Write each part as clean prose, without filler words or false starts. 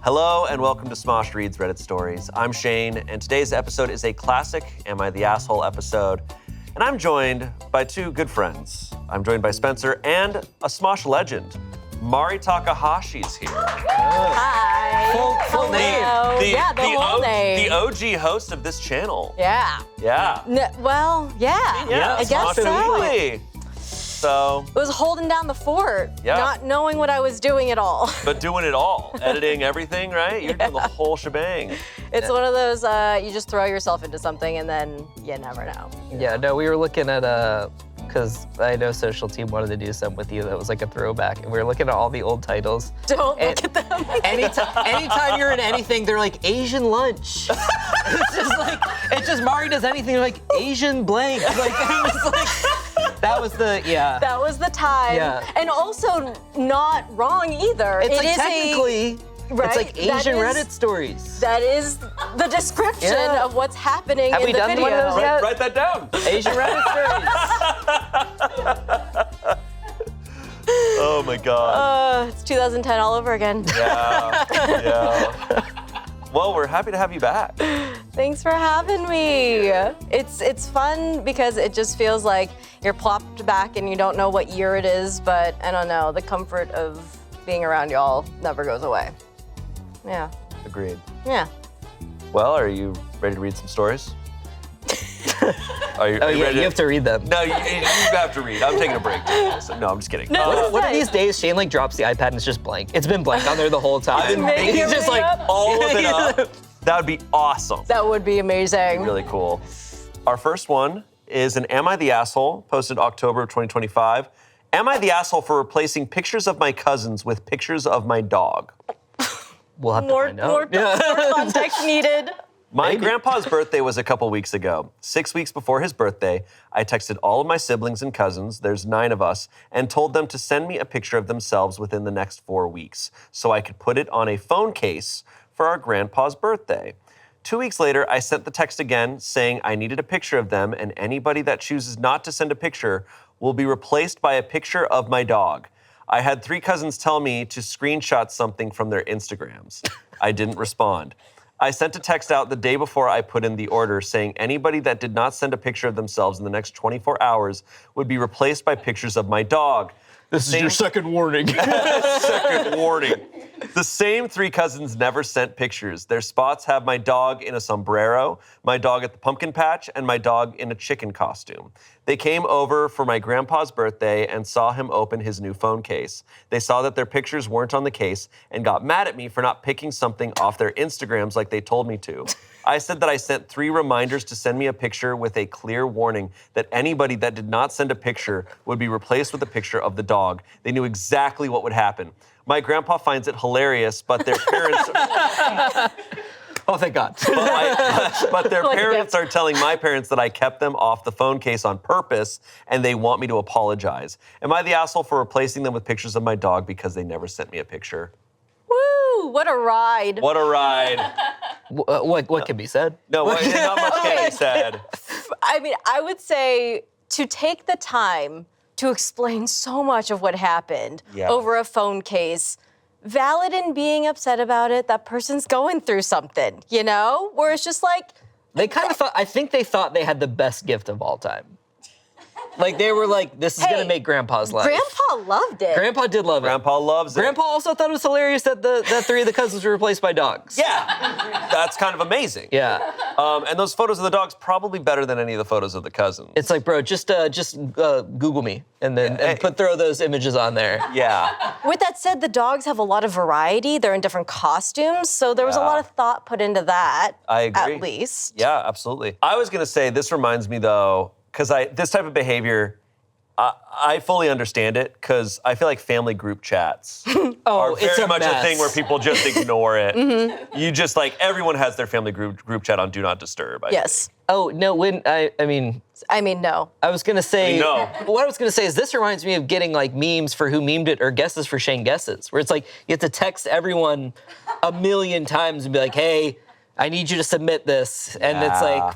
Hello and welcome to Smosh Reads Reddit Stories. I'm Shane, and today's episode is a classic Am I the Asshole episode. And I'm joined by two good friends. I'm joined by Spencer and a Smosh legend. Mari Takahashi's here. Hi. Full name. The whole name. The OG host of this channel. Yeah. Yeah. I guess so. Absolutely. So. It was holding down the fort, not knowing what I was doing at all. But doing it all. Editing everything, right? You're doing the whole shebang. It's one of those, you just throw yourself into something and then you never know. Yeah, no, we were looking at because I know Social Team wanted to do something with you that was like a throwback, and we were looking at all the old titles. Don't look at them. Anytime you're in anything, they're like Asian lunch. it's just Mari does anything like Asian blank. That was the time. Yeah. And also not wrong either. It's technically. Right? It's like Asian Reddit stories. That is the description of what's happening Have in we the done video. one of those yet? Write that down. Asian Reddit stories. Oh my God. It's 2010 all over again. Yeah. Well, we're happy to have you back. Thanks for having me. It's fun because it just feels like you're plopped back and you don't know what year it is, but I don't know, the comfort of being around y'all never goes away. Yeah. Agreed. Yeah. Well, are you ready to read some stories? Are you ready you have to read them. No, you have to read. I'm taking a break. No, I'm just kidding. No, One of these days, Shane drops the iPad and it's just blank. It's been blank on there the whole time. I've been making He's just all of it up. That would be awesome. That would be amazing. Really cool. Our first one is an Am I the Asshole, posted October of 2025. Am I the asshole for replacing pictures of my cousins with pictures of my dog? We'll have to More find out. more context needed. My grandpa's birthday was a couple weeks ago. 6 weeks before his birthday, I texted all of my siblings and cousins, there's 9 of us, and told them to send me a picture of themselves within the next 4 weeks so I could put it on a phone case for our grandpa's birthday. 2 weeks later, I sent the text again saying I needed a picture of them, and anybody that chooses not to send a picture will be replaced by a picture of my dog. I had 3 cousins tell me to screenshot something from their Instagrams. I didn't respond. I sent a text out the day before I put in the order saying anybody that did not send a picture of themselves in the next 24 hours would be replaced by pictures of my dog. This is your second warning. Second warning. The same 3 cousins never sent pictures. Their spots have my dog in a sombrero, my dog at the pumpkin patch, and my dog in a chicken costume. They came over for my grandpa's birthday and saw him open his new phone case. They saw that their pictures weren't on the case and got mad at me for not picking something off their Instagrams like they told me to. I said that I sent 3 reminders to send me a picture with a clear warning that anybody that did not send a picture would be replaced with a picture of the dog. They knew exactly what would happen. My grandpa finds it hilarious, but their parents... Oh, thank God. But their parents are telling my parents that I kept them off the phone case on purpose, and they want me to apologize. Am I the asshole for replacing them with pictures of my dog because they never sent me a picture? Woo! What a ride. What a ride. What can be said? No, not much can be said. I mean, I would say to take the time to explain so much of what happened over a phone case, valid in being upset about it, that person's going through something, you know? Where it's just like... They kind of thought, I think they thought they had the best gift of all time. Like, they were like, this is going to make Grandpa's life. Grandpa loved it. Grandpa did love it. Grandpa loves it. Grandpa also thought it was hilarious that that 3 of the cousins were replaced by dogs. Yeah, that's kind of amazing. Yeah. And those photos of the dogs probably better than any of the photos of the cousins. It's like, bro, just Google me and then throw those images on there. Yeah. With that said, the dogs have a lot of variety. They're in different costumes, so there was a lot of thought put into that. I agree. At least. Yeah, absolutely. I was gonna say, this reminds me though, because this type of behavior, I fully understand it, because I feel like family group chats are very much a thing where people just ignore it. Mm-hmm. You just everyone has their family group chat on Do Not Disturb. Yes. Oh, no, I mean, no. I was gonna say, no. What I was gonna say is this reminds me of getting memes for who memed it or guesses for Shane Guesses, where it's like you have to text everyone 1,000,000 times and be like, hey, I need you to submit this. And it's like,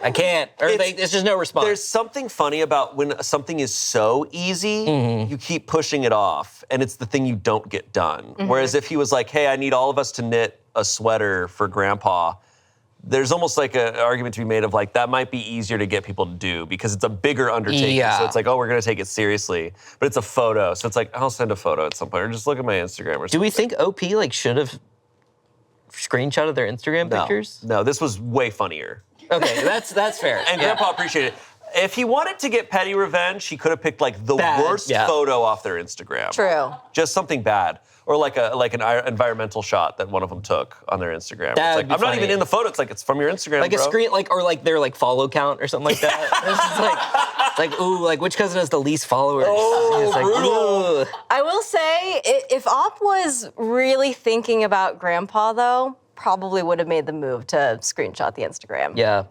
I can't. Or it's just no response. There's something funny about when something is so easy, you keep pushing it off, and it's the thing you don't get done. Whereas if he was like, hey, I need all of us to knit a sweater for Grandpa, there's almost like an argument to be made of like, that might be easier to get people to do because it's a bigger undertaking. Yeah. So it's like, oh, we're gonna take it seriously. But it's a photo, so it's like, I'll send a photo at some point, or just look at my Instagram or something. Do we think OP like should have screenshotted their Instagram pictures? No, this was way funnier. Okay, that's fair. And Grandpa appreciated it. If he wanted to get petty revenge, he could have picked like the worst photo off their Instagram. True. Just something bad. Or like an environmental shot that one of them took on their Instagram. That It's would like, be I'm not funny. even in the photo. It's like, it's from your Instagram, Like bro. a screen, or their follow count or something like that. It's like, ooh, like which cousin has the least followers? Oh, it's like, brutal. ooh. I will say, if Op was really thinking about Grandpa, though, probably would have made the move to screenshot the Instagram. Yeah.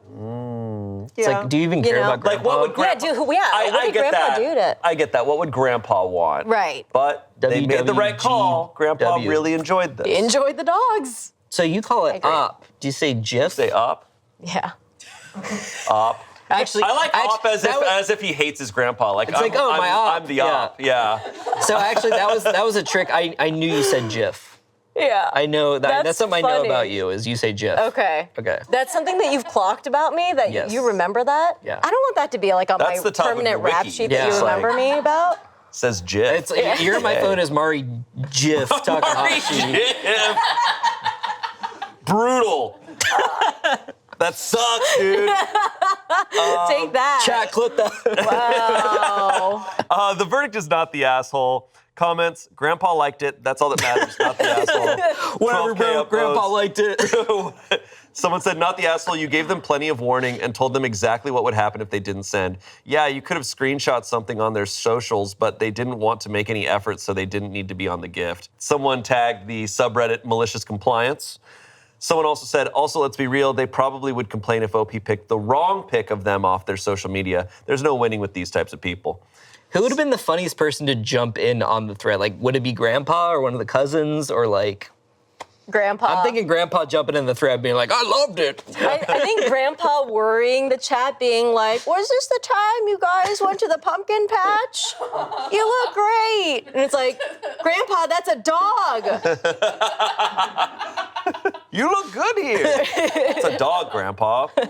It's like, do you even care about Grandpa? Like, what would Grandpa... what did get Grandpa that. do to... I get that. What would Grandpa want? Right. But they made the right call. Grandpa WWGW. really enjoyed this. He enjoyed the dogs. So you call it agree. op. Do you say GIF? Say up, Yeah. op. Actually, I like op as if he hates his grandpa. Like, It's like, oh, my op. I'm the op. Yeah. So actually, that was a trick. I knew you said GIF. Yeah. I know that's something I know funny. about you is you say GIF. Okay. Okay. That's something that you've clocked about me, that Yes. you remember that? Yeah. I don't want that to be like on That's my the top of permanent your rap wiki. sheet Yeah. that you remember me about. Says GIF. It's you're my phone is Mari GIF Takahashi. Brutal. That sucks, dude. Take that. Chat, clip that. Wow. The verdict is not the asshole. Comments, Grandpa liked it. That's all that matters, not the asshole. Whatever, 12K bro. upvotes. Grandpa liked it. Someone said, not the asshole. You gave them plenty of warning and told them exactly what would happen if they didn't send. Yeah, you could have screenshot something on their socials, but they didn't want to make any effort, so they didn't need to be on the gift. Someone tagged the subreddit malicious compliance. Someone also said, also, let's be real, they probably would complain if OP picked the wrong pic of them off their social media. There's no winning with these types of people. Who would have been the funniest person to jump in on the thread? Like, would it be Grandpa or one of the cousins or like... Grandpa. I'm thinking Grandpa jumping in the thread being like, I loved it. I think Grandpa worrying the chat, being like, was this the time you guys went to the pumpkin patch? You look great. And it's like, Grandpa, that's a dog. You look good here. It's a dog, Grandpa. I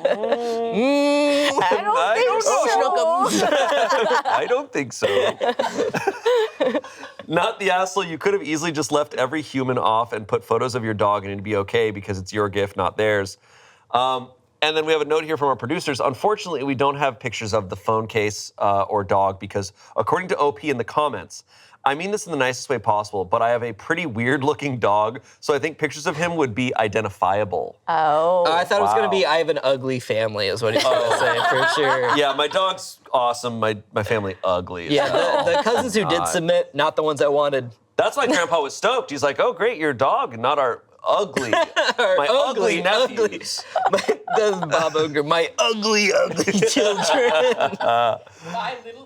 don't think so. I don't think so. Not the asshole. You could have easily just left every human off and put photos of your dog and it'd be okay because it's your gift, not theirs. And then we have a note here from our producers. Unfortunately, we don't have pictures of the phone case or dog because according to OP in the comments, I mean this in the nicest way possible, but I have a pretty weird-looking dog, so I think pictures of him would be identifiable. Oh. I thought it was going to be, I have an ugly family is what he's going to say, for sure. Yeah, my dog's awesome. My family ugly. Yeah, the cousins who did submit, not the ones I wanted. That's why Grandpa was stoked. He's like, oh, great, your dog, not our ugly, my ugly nephews. Bob Ogre, my ugly children.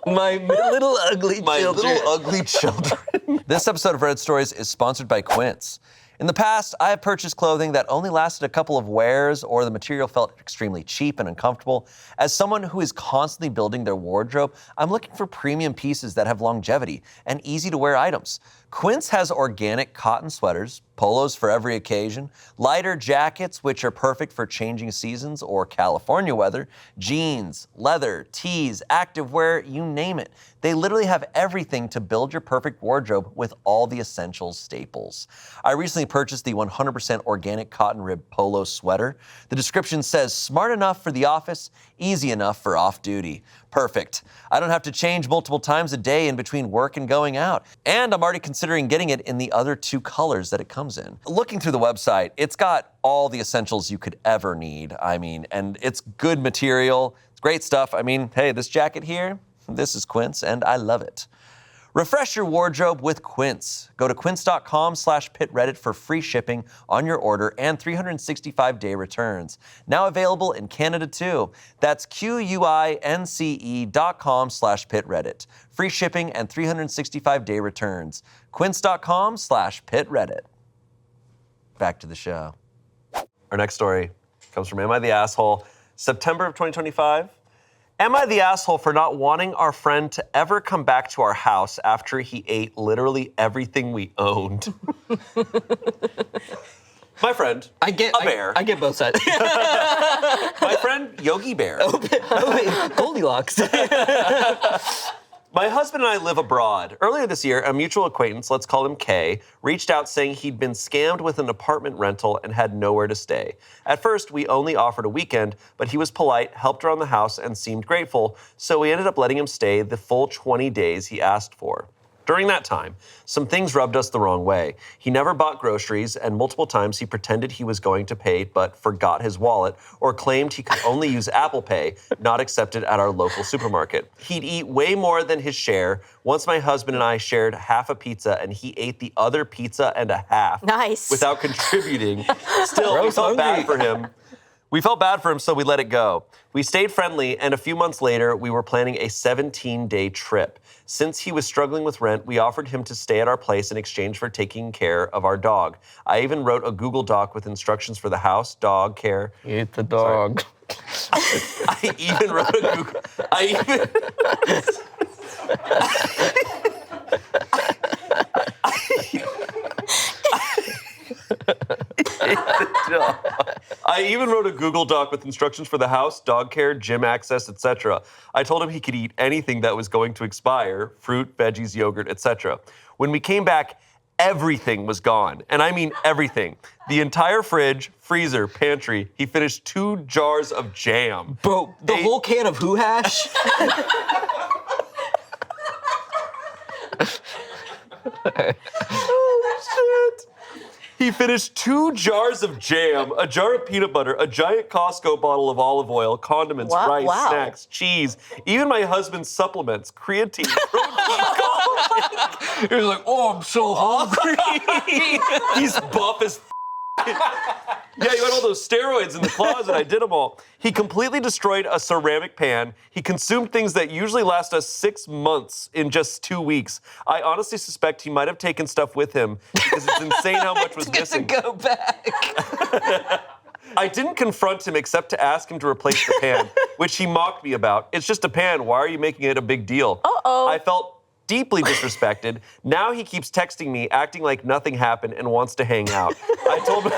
My little ugly My children. little ugly children. This episode of Red Stories is sponsored by Quince. In the past, I have purchased clothing that only lasted a couple of wears or the material felt extremely cheap and uncomfortable. As someone who is constantly building their wardrobe, I'm looking for premium pieces that have longevity and easy-to-wear items. Quince has organic cotton sweaters, polos for every occasion, lighter jackets which are perfect for changing seasons or California weather, jeans, leather, tees, activewear, you name it. They literally have everything to build your perfect wardrobe with all the essential staples. I recently purchased the 100% organic cotton rib polo sweater. The description says, smart enough for the office, easy enough for off-duty. Perfect. I don't have to change multiple times a day in between work and going out. And I'm already considering getting it in the other two colors that it comes in. Looking through the website, it's got all the essentials you could ever need. And it's good material. It's great stuff. Hey, this jacket here, this is Quince, and I love it. Refresh your wardrobe with Quince. Go to quince.com/pitreddit for free shipping on your order and 365-day returns. Now available in Canada too. That's QUINCE.com/pitreddit. Free shipping and 365-day returns. Quince.com/pitreddit. Back to the show. Our next story comes from Am I the Asshole? September of 2025. Am I the asshole for not wanting our friend to ever come back to our house after he ate literally everything we owned? My friend, a bear. I get both sides. My friend, Yogi Bear. Goldilocks. My husband and I live abroad. Earlier this year, a mutual acquaintance, let's call him Kay, reached out saying he'd been scammed with an apartment rental and had nowhere to stay. At first, we only offered a weekend, but he was polite, helped around the house, and seemed grateful, so we ended up letting him stay the full 20 days he asked for. During that time, some things rubbed us the wrong way. He never bought groceries, and multiple times he pretended he was going to pay but forgot his wallet or claimed he could only use Apple Pay, not accepted at our local supermarket. He'd eat way more than his share. Once my husband and I shared half a pizza, and he ate the other pizza and a half. Nice. Without contributing. Still, we felt bad for him. We felt bad for him, so we let it go. We stayed friendly, and a few months later, we were planning a 17-day trip. Since he was struggling with rent, we offered him to stay at our place in exchange for taking care of our dog. I even wrote a Google Doc with instructions for the house, dog care. Eat the dog. I even wrote a Google... I even wrote a Google Doc with instructions for the house, dog care, gym access, etc. I told him he could eat anything that was going to expire, fruit, veggies, yogurt, etc. When we came back, everything was gone. And I mean everything. The entire fridge, freezer, pantry. He finished 2 jars of jam. Bro, the whole can of Who hash? Holy shit. He finished 2 jars of jam, a jar of peanut butter, a giant Costco bottle of olive oil, condiments, rice, snacks, cheese, even my husband's supplements, creatine, protein. He was like, oh, I'm so hungry. He's buff as Yeah, you had all those steroids in the closet. I did them all. He completely destroyed a ceramic pan. He consumed things that usually last us 6 months in just 2 weeks. I honestly suspect he might have taken stuff with him because it's insane how much was missing. To go back. I didn't confront him except to ask him to replace the pan, which he mocked me about. It's just a pan. Why are you making it a big deal? Uh-oh. I felt deeply disrespected. Now he keeps texting me, acting like nothing happened and wants to hang out. I told him...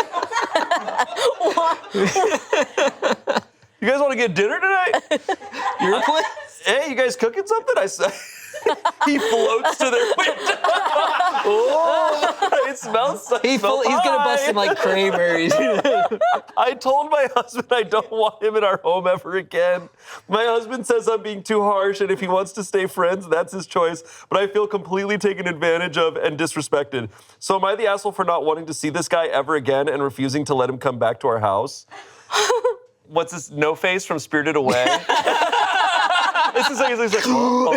You guys want to get dinner tonight? Your place? Hey, you guys cooking something? I said. He floats to their window. Oh, it smells like He's gonna bust some like Kramer's. I told my husband I don't want him in our home ever again. My husband says I'm being too harsh, and if he wants to stay friends, that's his choice. But I feel completely taken advantage of and disrespected. So am I the asshole for not wanting to see this guy ever again and refusing to let him come back to our house? What's this? No Face from Spirited Away. This is like, he's like, oh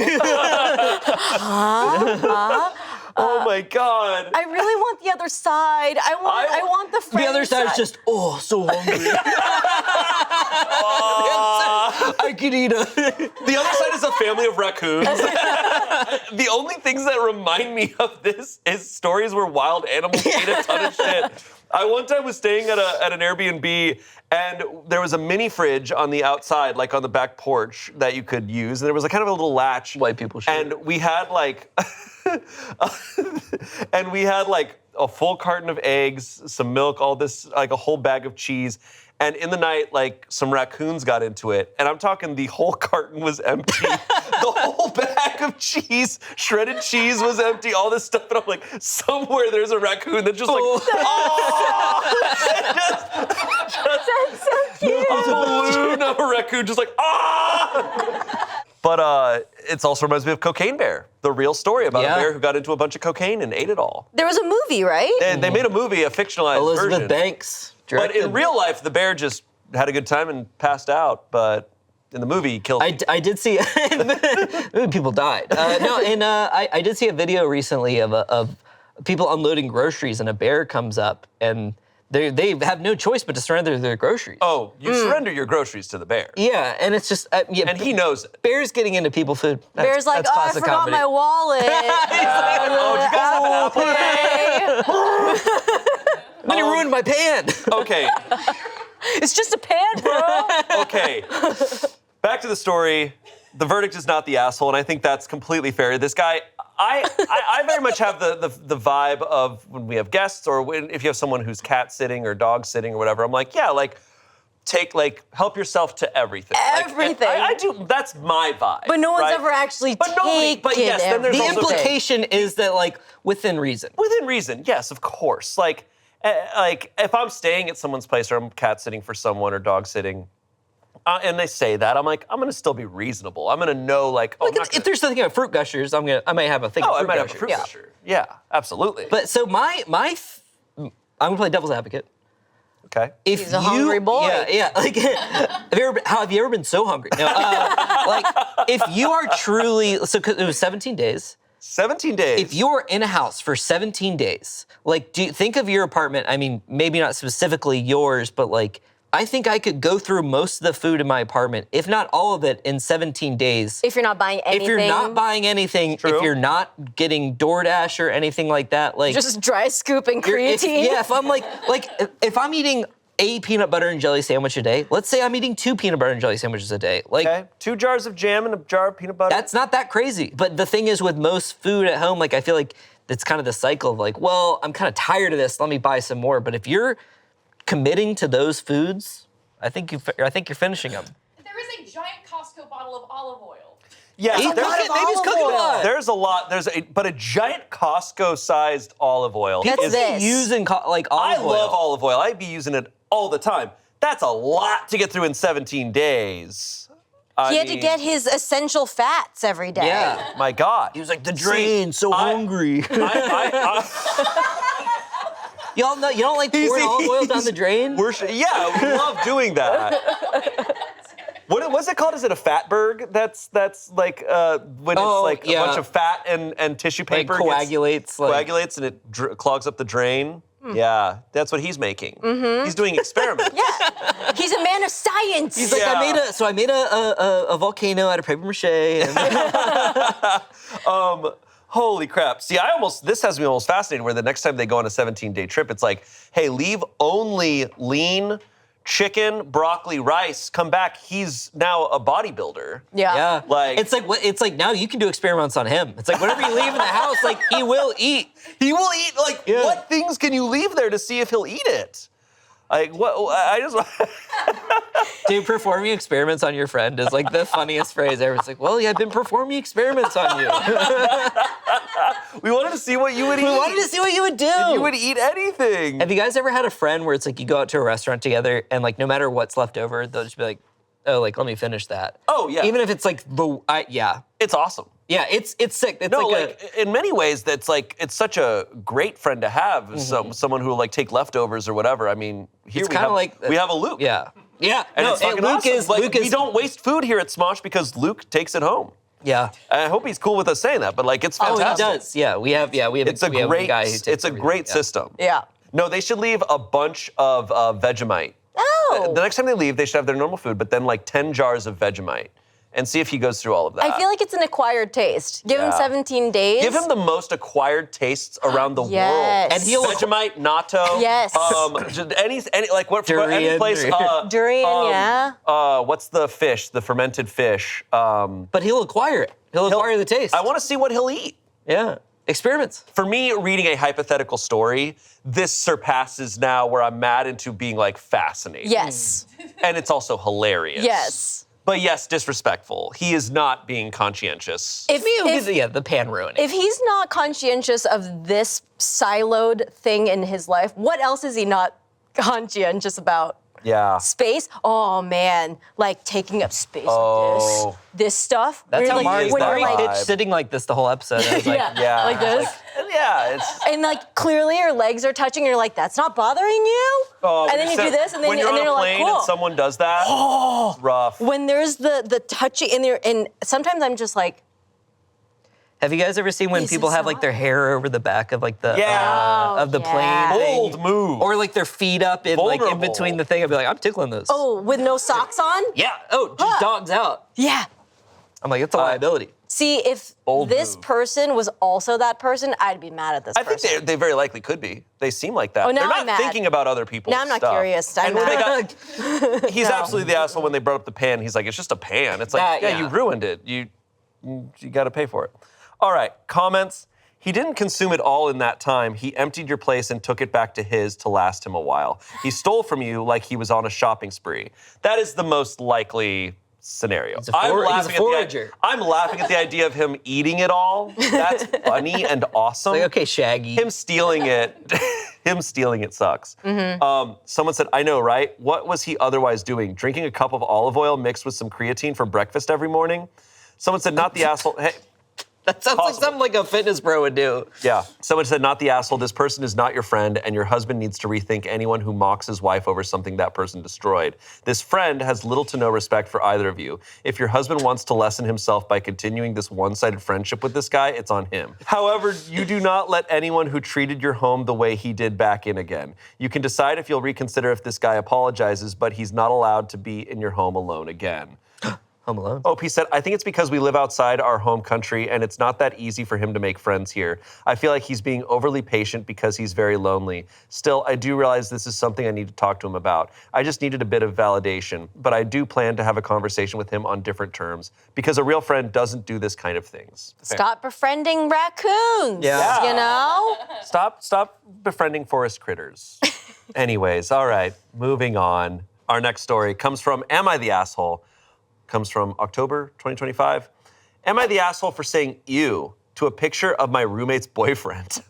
my God. I really want the other side. I want the friend The other side's just, oh, so hungry. I could eat a... The other side is a family of raccoons. The only things that remind me of this is stories where wild animals eat a ton of shit. I one time was staying at an Airbnb, and there was a mini fridge on the outside, like on the back porch, that you could use. And there was like kind of a little latch. White people shit. And we had like, a full carton of eggs, some milk, all this, like a whole bag of cheese. And in the night, like, some raccoons got into it. And I'm talking the whole carton was empty. The whole bag of cheese, shredded cheese was empty, all this stuff. And I'm like, somewhere there's a raccoon that's just like, That's so cute. a balloon of a raccoon just like, But it also reminds me of Cocaine Bear, the real story about a bear who got into a bunch of cocaine and ate it all. There was a movie, right? They made a movie, a fictionalized version. Elizabeth Banks. But in real life, the bear just had a good time and passed out. But in the movie, he killed I did see people died. I did see a video recently of people unloading groceries, and a bear comes up, and they have no choice but to surrender their groceries. Oh, you surrender your groceries to the bear. Yeah, and it's just And he knows it. Bear's getting into people food. Bear's like, that's I classic forgot comedy. my wallet. Oh, did you guys have an Apple Pay? Then he ruined my pan. Okay. It's just a pan, bro. Okay, back to the story. The verdict is not the asshole, and I think that's completely fair. This guy, I very much have the vibe of when we have guests or if you have someone who's cat sitting or dog sitting or whatever, I'm like, yeah, like, help yourself to everything. Everything. Like, I do, that's my vibe. But no one's right? ever actually But yes, then there's The also implication is that, like, within reason. Within reason, yes, of course. Like if I'm staying at someone's place or I'm cat sitting for someone or dog sitting, and they say that, I'm like, I'm gonna still be reasonable. I'm gonna know, like, oh, If there's something about fruit gushers, I might have a thing. oh, of I fruit might gushers. have a fruit gusher. Yeah, absolutely. But so I'm gonna play devil's advocate. Okay. If He's a hungry boy. Yeah. Like, have you ever been so hungry? No. Like, if you are truly, so 'cause it was 17 days. 17 days. If you're in a house for 17 days, like, think of your apartment. I mean, maybe not specifically yours, but like, I think I could go through most of the food in my apartment, if not all of it, in 17 days. If you're not buying anything. If you're not buying anything, True. if you're not getting DoorDash or anything like that, like just dry scooping creatine. if I'm if I'm eating a peanut butter and jelly sandwich a day, let's say I'm eating 2 peanut butter and jelly sandwiches a day. Like, okay, 2 jars of jam and a jar of peanut butter. that's not that crazy. But the thing is, with most food at home, like, I feel like it's kind of the cycle of like, well, I'm kind of tired of this. Let me buy some more. But if you're committing to those foods, I think you're finishing them. There is a giant Costco bottle of olive oil. yeah, Maybe it's cooking oil. There's a lot. But a giant Costco-sized olive oil. That's is, this. Using like I olive oil. love olive oil. I'd be using it all the time. That's a lot to get through in 17 days. He had to get his essential fats every day. Yeah. My God. He was like, the drain, so hungry. Y'all know, you don't like pouring olive oil down the drain? Yeah, we love doing that. What's it called? Is it a fatberg? That's like when it's like a bunch of fat and tissue paper coagulates. Coagulates and it clogs up the drain. Yeah, that's what he's making. He's doing experiments. Yeah. He's a man of science. He's like, I made a volcano out of paper mache. And Holy crap. See, this has me almost fascinated where the next time they go on a 17-day trip, it's like, hey, leave only lean chicken, broccoli, rice, come back. He's now a bodybuilder. Yeah. Like, it's like now you can do experiments on him. It's like whatever you leave in the house, like he will eat. He will eat, like, what things can you leave there to see if he'll eat it? Like, what, I just... Dude, performing experiments on your friend is like the funniest phrase ever. It's like, well, yeah, I've been performing experiments on you. We wanted to see what you would eat. We wanted to see what you would do. If you would eat anything. Have you guys ever had a friend where it's like you go out to a restaurant together and like no matter what's left over, they'll just be like, oh, like, let me finish that. Oh, yeah. Even if it's like, It's awesome. Yeah, it's sick. It's No, in many ways, it's such a great friend to have. Someone who will like take leftovers or whatever. I mean, here we have a Luke. Yeah. Yeah. And it's fucking awesome. Luke is. We don't waste food here at Smosh because Luke takes it home. Yeah. I hope he's cool with us saying that, but like it's fantastic. Oh, he does. Yeah, we have. It's a great system. Yeah. No, they should leave a bunch of Vegemite. Oh. The next time they leave, they should have their normal food, but then like 10 jars of Vegemite. And see if he goes through all of that. I feel like it's an acquired taste. Give him 17 days. Give him the most acquired tastes around the world. Yes. And he'll Vegemite, natto. Yes. Any like what any place. Durian, yeah. What's the fish? The fermented fish. But he'll acquire it. He'll acquire the taste. I want to see what he'll eat. Yeah. Experiments. For me, reading a hypothetical story, this surpasses now where I'm mad into being like fascinated. Yes. And it's also hilarious. Yes. But yes, disrespectful. He is not being conscientious. The pan ruining. If he's not conscientious of this siloed thing in his life, what else is he not conscientious about? Yeah. Space? Oh man, like taking up space like this stuff. That's how Mari Mari vibe. pitched sitting like this the whole episode. I was like, Yeah. like this. And like clearly your legs are touching, and you're like, that's not bothering you? And then you do this, and then when you're on you're a like, plane cool. and someone does that, it's rough. When there's the touching in there, and sometimes I'm just like, have you guys ever seen when Is people this have like their hair over the back of like the of the yeah. plane thing? Bold move. Or like their feet up in like in Vulnerable. between the thing? I'd be like, I'm tickling those. oh, with no socks on? Yeah. Oh, just dogs out. Yeah. I'm like, it's a liability. See, if Bold this move. person was also that person, I'd be mad at this I person. think they very likely could be. They seem like that. Oh, now They're not I'm mad. thinking about other people's Now I'm not stuff. curious. I'm And when they mad. he's absolutely the asshole when they brought up the pan. He's like, it's just a pan. It's like, That, yeah, you ruined it. You got to pay for it. All right, comments. He didn't consume it all in that time. He emptied your place and took it back to his to last him a while. He stole from you like he was on a shopping spree. That is the most likely scenario. He's a forager. I'm laughing at the idea of him eating it all. That's funny and awesome. Like, okay, Shaggy. Him stealing it, sucks. Someone said, I know, right? What was he otherwise doing? Drinking a cup of olive oil mixed with some creatine for breakfast every morning? Someone said, not the asshole. Hey, That sounds like something like a fitness bro would do. yeah. Someone said, not the asshole. This person is not your friend, and your husband needs to rethink anyone who mocks his wife over something that person destroyed. This friend has little to no respect for either of you. If your husband wants to lessen himself by continuing this one-sided friendship with this guy, it's on him. However, you do not let anyone who treated your home the way he did back in again. You can decide if you'll reconsider if this guy apologizes, but he's not allowed to be in your home alone again. Home Alone. Oh, he said, I think it's because we live outside our home country and it's not that easy for him to make friends here. I feel like he's being overly patient because he's very lonely. Still, I do realize this is something I need to talk to him about. I just needed a bit of validation, but I do plan to have a conversation with him on different terms because a real friend doesn't do this kind of things. Stop befriending raccoons. Yeah. You know? Stop befriending forest critters. Anyways, all right, moving on. Our next story comes from Am I the Asshole? Comes from October 2025. Am I the asshole for saying ew to a picture of my roommate's boyfriend?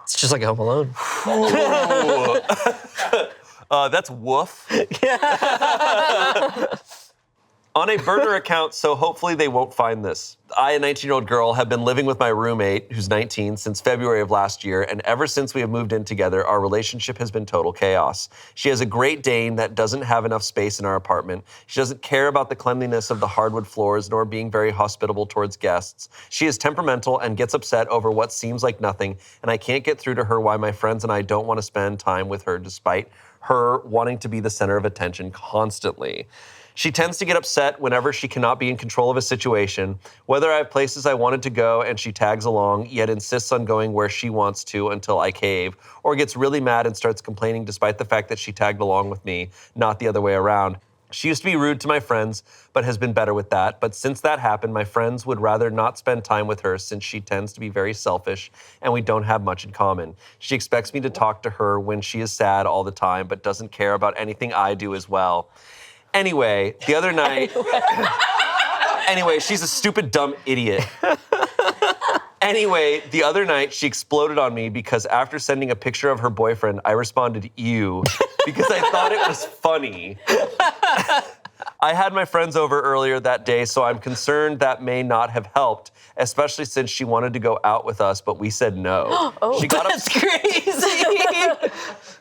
It's just like Home Alone. That's woof. On a burner account, so hopefully they won't find this. I, a 19-year-old girl, have been living with my roommate, who's 19, since February of last year, and ever since we have moved in together, our relationship has been total chaos. She has a Great Dane that doesn't have enough space in our apartment. She doesn't care about the cleanliness of the hardwood floors, nor being very hospitable towards guests. She is temperamental and gets upset over what seems like nothing, and I can't get through to her why my friends and I don't want to spend time with her despite her wanting to be the center of attention constantly. She tends to get upset whenever she cannot be in control of a situation, whether I have places I wanted to go and she tags along, yet insists on going where she wants to until I cave, or gets really mad and starts complaining despite the fact that she tagged along with me, not the other way around. She used to be rude to my friends, but has been better with that. But since that happened, my friends would rather not spend time with her since she tends to be very selfish and we don't have much in common. She expects me to talk to her when she is sad all the time, but doesn't care about anything I do as well. Anyway, the other night... Anyway, she's a stupid, dumb idiot. Anyway, the other night, she exploded on me because after sending a picture of her boyfriend, I responded, ew, because I thought it was funny. I had my friends over earlier that day, so I'm concerned that may not have helped, especially since she wanted to go out with us, but we said no. That's crazy.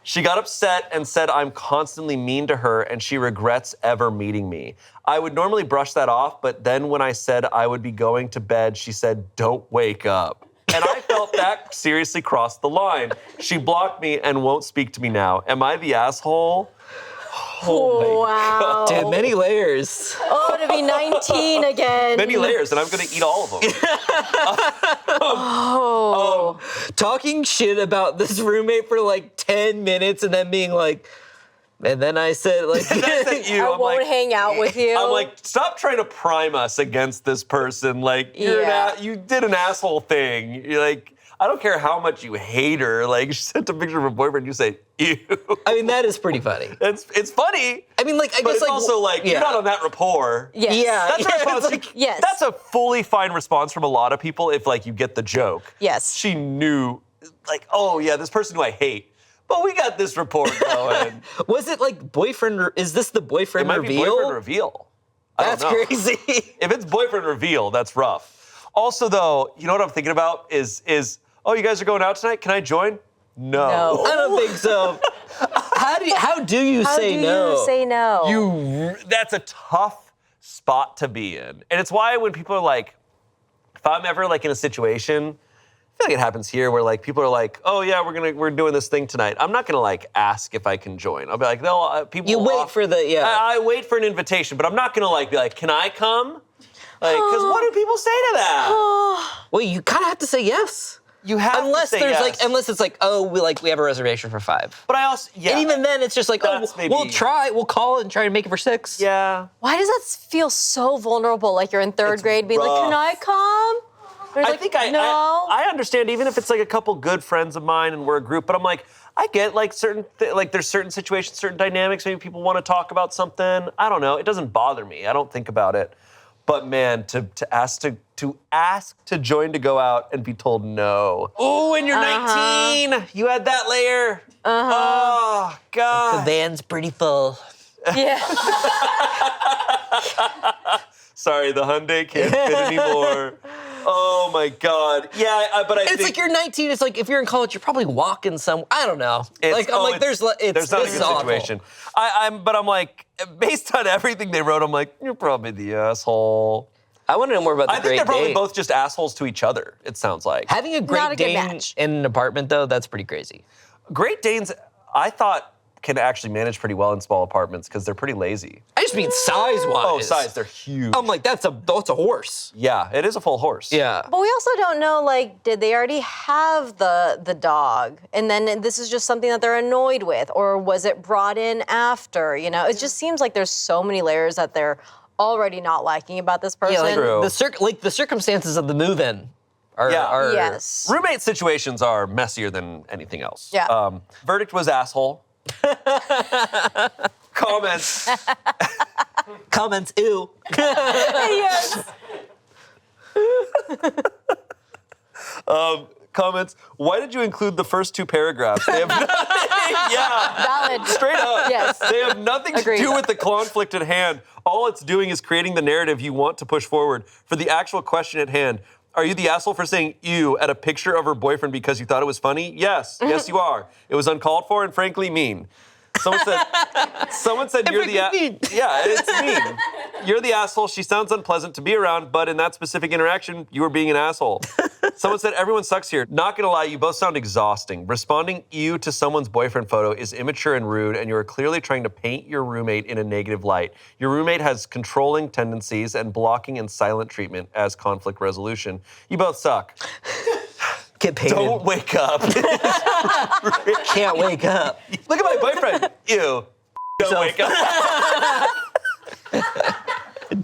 She got upset and said I'm constantly mean to her and she regrets ever meeting me. I would normally brush that off, but then when I said I would be going to bed, she said, don't wake up. And I felt that seriously crossed the line. She blocked me and won't speak to me now. Am I the asshole? Oh wow. Dude, many layers. Oh, to be 19 again. Many layers, and I'm gonna eat all of them. Talking shit about this roommate for like 10 minutes and then being like, and then I said like, I won't hang out with you. I'm like, stop trying to prime us against this person. Like, you did an asshole thing. You're like, I don't care how much you hate her. Like, she sent a picture of her boyfriend, you say, ew. I mean, that is pretty funny. It's funny. I mean, like, I but guess it's also like, you're not on that rapport. Yes. Yeah. That's a response. Like, yes. That's a fully fine response from a lot of people if, like, you get the joke. Yes. She knew, like, oh, yeah, this person who I hate. But we got this rapport going. Was it like boyfriend? Is this the boyfriend It might reveal? be boyfriend reveal. That's crazy. If it's boyfriend reveal, that's rough. Also, though, you know what I'm thinking about is oh, you guys are going out tonight? Can I join? No. I don't think so. How do you say no? How do you say no? That's a tough spot to be in. And it's why when people are like, if I'm ever like in a situation, I feel like it happens here where like people are like, oh yeah, we're doing this thing tonight. I'm not gonna like ask if I can join. I'll be like, no, people. You wait for the I wait for an invitation, but I'm not gonna like be like, can I come? Like, because what do people say to that? Well, you kind of have to say yes. You have unless to say there's yes. unless it's like, oh, we have a reservation for 5. But I also, And even then, it's just like, we'll try, we'll call and try to make it for 6. Yeah. Why does that feel so vulnerable? Like you're in 3rd grade, being like, rough. can I come? I understand, even if it's like a couple good friends of mine and we're a group, but I'm like, I get like there's certain situations, certain dynamics, maybe people want to talk about something. I don't know. It doesn't bother me. I don't think about it. But man, to ask to join to go out and be told no. Ooh, and you're 19. You had that layer. Oh, God. The van's pretty full. Yeah. Sorry, the Hyundai can't fit anymore. Oh my God. Yeah, but I think... It's like you're 19, it's like if you're in college, you're probably walking somewhere. I don't know. There's not a good situation. But I'm like, based on everything they wrote, I'm like, you're probably the asshole. I want to know more about the I think they're probably both just assholes to each other, it sounds like. Having a Great Dane in an apartment, though, that's pretty crazy. Great Danes, I thought, can actually manage pretty well in small apartments because they're pretty lazy. I just mean size-wise. Oh, size, they're huge. I'm like, that's a horse. Yeah, it is a full horse. Yeah. But we also don't know, like, did they already have the dog? And then this is just something that they're annoyed with? Or was it brought in after, you know? It just seems like there's so many layers that they're already not liking about this person. Yeah, like, True. the circumstances of the move-in are... Yes. Roommate situations are messier than anything else. Yeah. Verdict was asshole. Comments. Comments, ew. Yes. Comments, why did you include the first 2 paragraphs? They have nothing, Valid. straight up. Yes. They have nothing Agreed. to do with the conflict at hand. All it's doing is creating the narrative you want to push forward. For the actual question at hand, are you the asshole for saying ew at a picture of her boyfriend because you thought it was funny? Yes. Yes, you are. It was uncalled for and frankly mean. Someone said you're the Yeah, it's mean. You're the asshole. She sounds unpleasant to be around, but in that specific interaction, you were being an asshole. Someone said everyone sucks here. Not gonna lie, you both sound exhausting. Responding ew to someone's boyfriend photo is immature and rude, and you are clearly trying to paint your roommate in a negative light. Your roommate has controlling tendencies and blocking and silent treatment as conflict resolution. You both suck. Get painted. Don't wake up. Can't wake up. Look at my boyfriend. Ew. Don't wake up.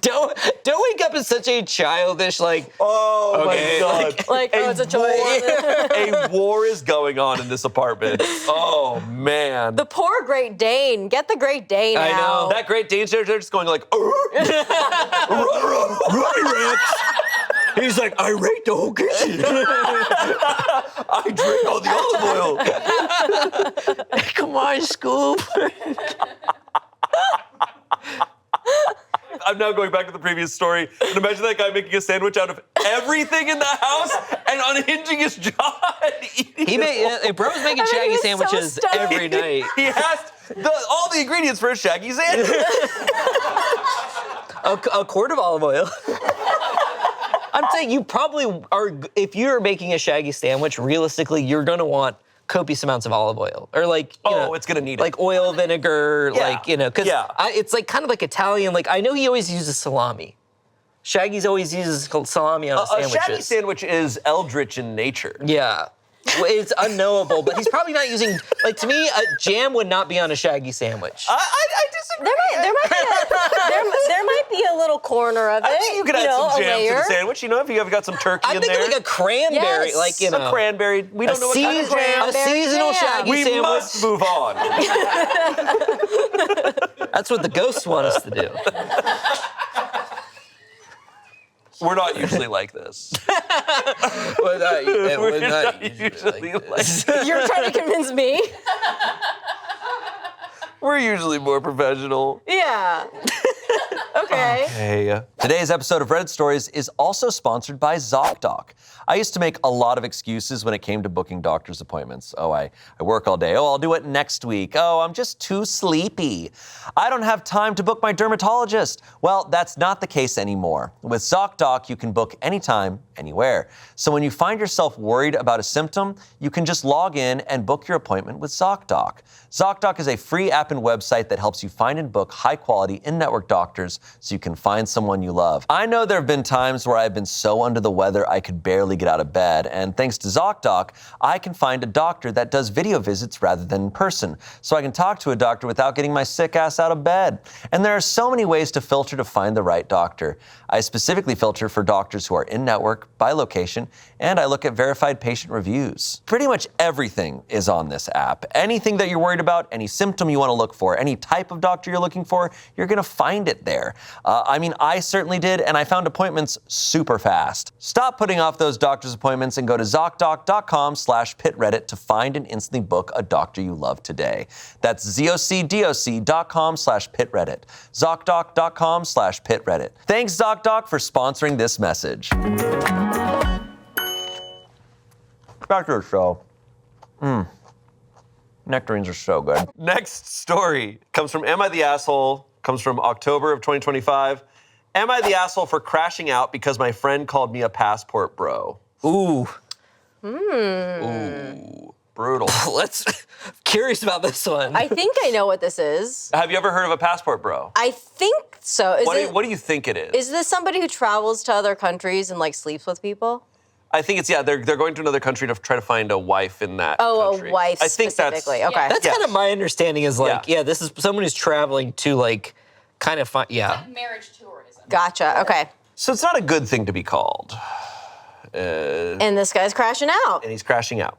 Don't wake up is such a childish, like, oh okay, my God. Like, oh, it's a choice. A war is going on in this apartment. Oh, man. The poor Great Dane. Get the Great Dane out. I know. That Great Danes, they're just going like, He's like, I raped the whole kitchen. I drink all the olive oil. Come on, Scoop. I'm now going back to the previous story and imagine that guy making a sandwich out of everything in the house and unhinging his jaw and eating Bro's making shaggy sandwiches so every night. He has all the ingredients for a shaggy sandwich. A quart of olive oil. I'm saying you probably are, if you're making a shaggy sandwich, realistically, you're gonna want copious amounts of olive oil. Or like, you know, it's gonna need like oil, vinegar, Yeah. like, you know, because it's like kind of like Italian, like I know he always uses salami. Shaggy's always uses salami on his sandwiches. A shaggy sandwich is eldritch in nature. Yeah. Well, it's unknowable, but he's probably not using, like to me, jam would not be on a shaggy sandwich. I disagree. There might be a little corner of it. I think you could add some jam to the sandwich, you know, if you have got some turkey I'm in there. thinking like a cranberry, Yes. like, you know. A cranberry. We don't know what kind of jam. A seasonal jam. shaggy We sandwich. must move on. That's what the ghosts want us to do. We're not usually like this. We're not usually like this. You're trying to convince me? We're usually more professional. Yeah. Okay. Hey. Today's episode of Reddit Stories is also sponsored by ZocDoc. I used to make a lot of excuses when it came to booking doctor's appointments. Oh, I work all day. Oh, I'll do it next week. Oh, I'm just too sleepy. I don't have time to book my dermatologist. Well, that's not the case anymore. With ZocDoc, you can book anytime, anywhere. So when you find yourself worried about a symptom, you can just log in and book your appointment with ZocDoc. ZocDoc is a free app and website that helps you find and book high-quality in-network doctors so you can find someone you love. I know there have been times where I've been so under the weather I could barely get out of bed, and thanks to ZocDoc, I can find a doctor that does video visits rather than in person, so I can talk to a doctor without getting my sick ass out of bed. And there are so many ways to filter to find the right doctor. I specifically filter for doctors who are in-network, by location, and I look at verified patient reviews. Pretty much everything is on this app. Anything that you're worried about, any symptom you want to look for, any type of doctor you're looking for, you're going to find it there. I certainly did, and I found appointments super fast. Stop putting off those doctor's appointments and go to ZocDoc.com/pitreddit to find and instantly book a doctor you love today. That's ZocDoc.com/pitreddit. ZocDoc.com/pitreddit. Thanks, ZocDoc, for sponsoring this message. Back to the show. Nectarines are so good. Next story comes from Am I the Asshole? Comes from October of 2025. Am I the asshole for crashing out because my friend called me a passport bro? Ooh. Ooh, brutal. Curious about this one. I think I know what this is. Have you ever heard of a passport bro? I think so. What do you think it is? Is this somebody who travels to other countries and like sleeps with people? I think it's, they're going to another country to try to find a wife in that country. A wife I think specifically. that's, Okay. That's kind of my understanding is like, this is someone who's traveling to like kind of find, Like marriage tourism. Gotcha. Okay. So it's not a good thing to be called. And this guy's crashing out. And he's crashing out.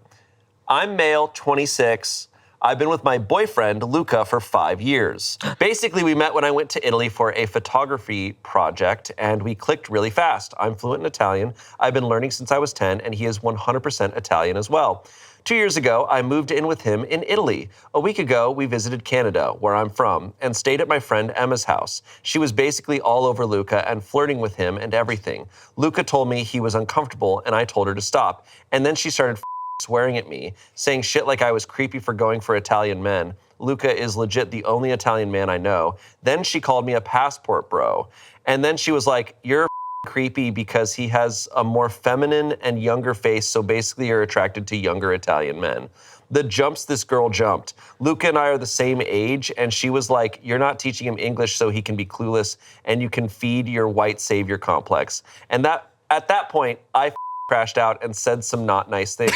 I'm male, 26. I've been with my boyfriend, Luca, for 5 years. Basically, we met when I went to Italy for a photography project, and we clicked really fast. I'm fluent in Italian. I've been learning since I was 10, and he is 100% Italian as well. 2 years ago, I moved in with him in Italy. A week ago, we visited Canada, where I'm from, and stayed at my friend Emma's house. She was basically all over Luca and flirting with him and everything. Luca told me he was uncomfortable, and I told her to stop. And then she started swearing at me, saying shit like I was creepy for going for Italian men. Luca is legit the only Italian man I know. Then she called me a passport bro. And then she was like, you're creepy because he has a more feminine and younger face, so basically you're attracted to younger Italian men. The jumps this girl jumped. Luca and I are the same age, and she was like, you're not teaching him English so he can be clueless, and you can feed your white savior complex. And that at that point, I crashed out and said some not nice things.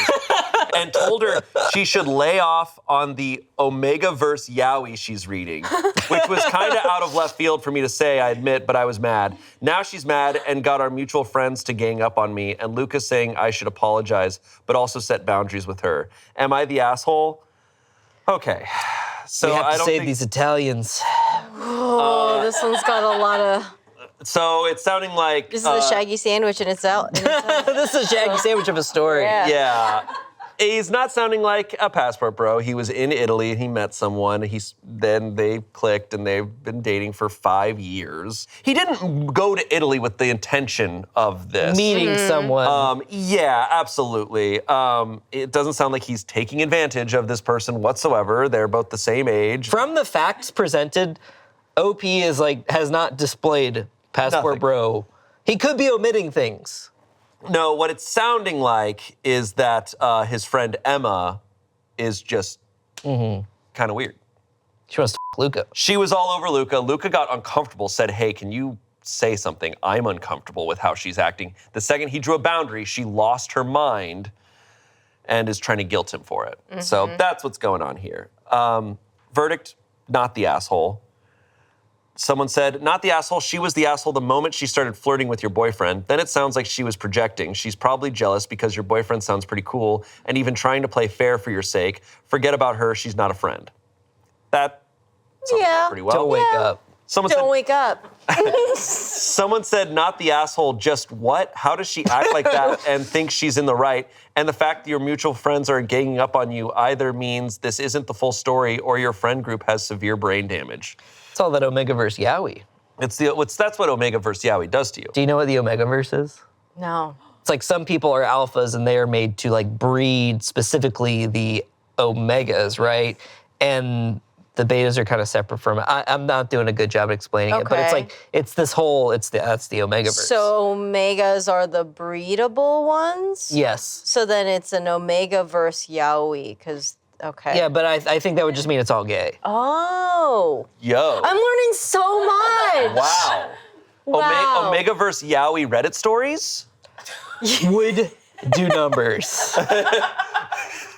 And told her she should lay off on the Omega-verse yaoi she's reading, which was kind of out of left field for me to say, I admit, but I was mad. Now she's mad and got our mutual friends to gang up on me, and Luca's saying I should apologize, but also set boundaries with her. Am I the asshole? Okay. So we have to I don't save think these Italians. Oh, this one's got a lot of... So it's sounding like... This is a shaggy sandwich in itself. This is a shaggy sandwich of a story. Yeah. He's not sounding like a passport bro. He was in Italy and he met someone. Then they clicked and they've been dating for 5 years. He didn't go to Italy with the intention of this. Meeting someone. Yeah, absolutely. It doesn't sound like he's taking advantage of this person whatsoever. They're both the same age. From the facts presented, OP has not displayed passport Nothing. bro. He could be omitting things. No, what it's sounding like is that his friend Emma is just kind of weird. She wants to Luca. She was all over Luca. Luca got uncomfortable, said, hey, can you say something? I'm uncomfortable with how she's acting. The second he drew a boundary, she lost her mind and is trying to guilt him for it. So that's what's going on here. Verdict, not the asshole. Someone said, not the asshole, she was the asshole the moment she started flirting with your boyfriend. Then it sounds like she was projecting. She's probably jealous because your boyfriend sounds pretty cool and even trying to play fair for your sake. Forget about her, she's not a friend. That sums it up pretty well. Don't wake up. Don't wake up. Someone said, not the asshole, just what? How does she act like that and think she's in the right? And the fact that your mutual friends are ganging up on you either means this isn't the full story or your friend group has severe brain damage. It's all that Omega-verse yaoi. That's what Omega-verse yaoi does to you. Do you know what the Omega-verse is? No. It's like some people are alphas and they are made to like breed specifically the Omegas, right? And the betas are kind of separate from it. I'm not doing a good job explaining it, but it's like, that's the Omega-verse. So Omegas are the breedable ones? Yes. So then it's an Omega-verse yaoi, because Okay. Yeah, but I think that would just mean it's all gay. Oh. Yo. I'm learning so much. Wow. Wow. Omegaverse Yaoi Reddit stories? Would do numbers.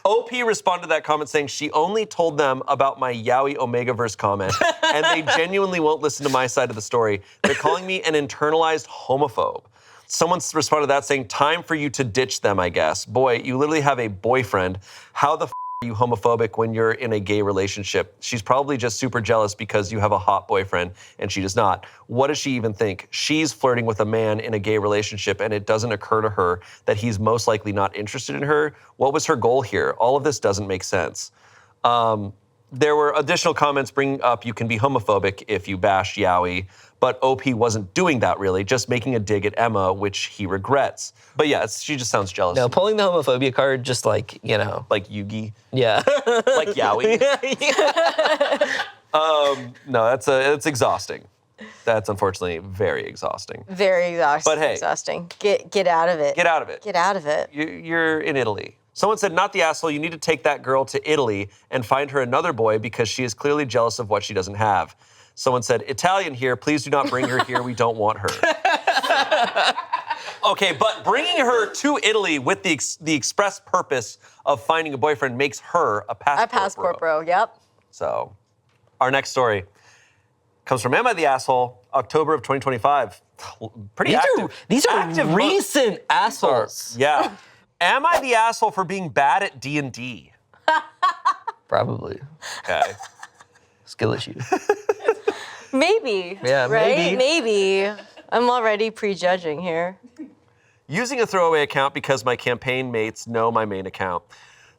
OP responded to that comment saying she only told them about my Yaoi Omegaverse comment, and they genuinely won't listen to my side of the story. They're calling me an internalized homophobe. Someone responded to that saying, time for you to ditch them, I guess. Boy, you literally have a boyfriend. How the are you homophobic when you're in a gay relationship? She's probably just super jealous because you have a hot boyfriend and she does not. What does she even think? She's flirting with a man in a gay relationship and it doesn't occur to her that he's most likely not interested in her. What was her goal here? All of this doesn't make sense. There were additional comments bringing up you can be homophobic if you bash Yaoi, but OP wasn't doing that really, just making a dig at Emma, which he regrets. But yeah, she just sounds jealous. No, pulling the homophobia card just like, Like Yugi. Yeah. Like Yaoi. No, it's exhausting. That's unfortunately very exhausting. Very exhausting. But hey. Exhausting. Get out of it. Get out of it. Get out of it. You're in Italy. Someone said, not the asshole, you need to take that girl to Italy and find her another boy because she is clearly jealous of what she doesn't have. Someone said, Italian here, please do not bring her here, we don't want her. Okay, but bringing her to Italy with the express purpose of finding a boyfriend makes her a passport bro, yep. So, our next story comes from Am I the Asshole, October of 2025. Pretty active. These are Active recent assholes. Yeah. Am I the asshole for being bad at D&D? Probably. Okay. Skill issue. Maybe. Yeah, right? maybe. Maybe. I'm already prejudging here. Using a throwaway account because my campaign mates know my main account.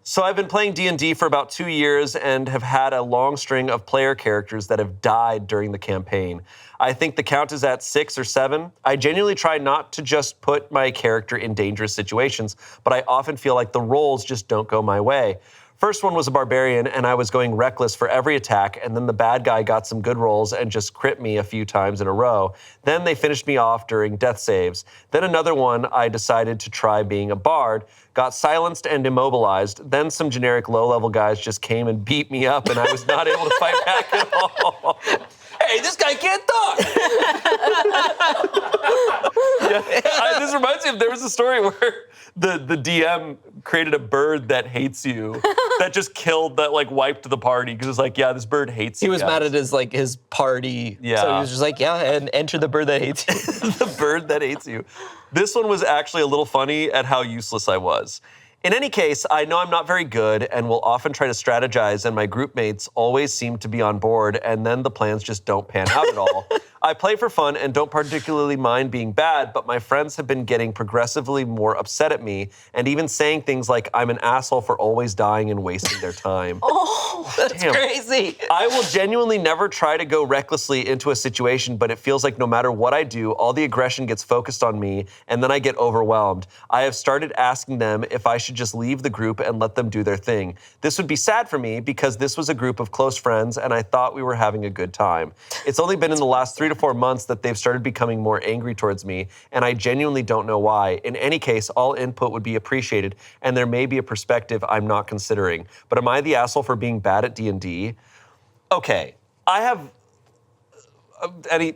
So I've been playing D&D for about 2 years and have had a long string of player characters that have died during the campaign. I think the count is at 6 or 7. I genuinely try not to just put my character in dangerous situations, but I often feel like the rolls just don't go my way. First one was a barbarian, and I was going reckless for every attack, and then the bad guy got some good rolls and just crit me a few times in a row. Then they finished me off during death saves. Then another one, I decided to try being a bard, got silenced and immobilized. Then some generic low-level guys just came and beat me up, and I was not able to fight back at all. Hey, this guy can't talk. This reminds me of, there was a story where the DM created a bird that hates you that just killed, that like wiped the party because it's like, yeah, this bird hates you. He was mad at his party. Yeah. So he was just like, yeah, and enter the bird that hates you. The bird that hates you. This one was actually a little funny at how useless I was. In any case, I know I'm not very good and will often try to strategize, and my group mates always seem to be on board, and then the plans just don't pan out at all. I play for fun and don't particularly mind being bad, but my friends have been getting progressively more upset at me and even saying things like I'm an asshole for always dying and wasting their time. Oh, that's crazy. I will genuinely never try to go recklessly into a situation, but it feels like no matter what I do, all the aggression gets focused on me, and then I get overwhelmed. I have started asking them if I should just leave the group and let them do their thing. This would be sad for me because this was a group of close friends, and I thought we were having a good time. It's only been in the last 3 to 4 months that they've started becoming more angry towards me, and I genuinely don't know why. In any case, all input would be appreciated, and there may be a perspective I'm not considering. But am I the asshole for being bad at D&D? Okay, I have any...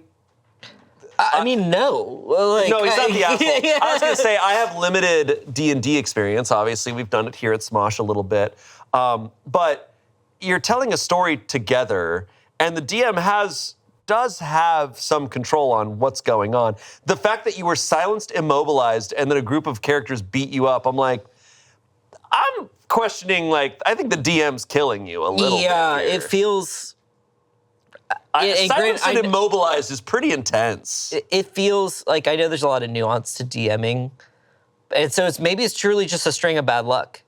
I mean, no. Like, no, he's not the asshole. I was going to say, I have limited D&D experience. Obviously, we've done it here at Smosh a little bit. But you're telling a story together, and the DM does have some control on what's going on. The fact that you were silenced, immobilized, and then a group of characters beat you up, I'm questioning, I think the DM's killing you a little bit. Yeah, here. it feels... Silenced and immobilized is pretty intense. It feels like, I know there's a lot of nuance to DMing, and so maybe it's truly just a string of bad luck.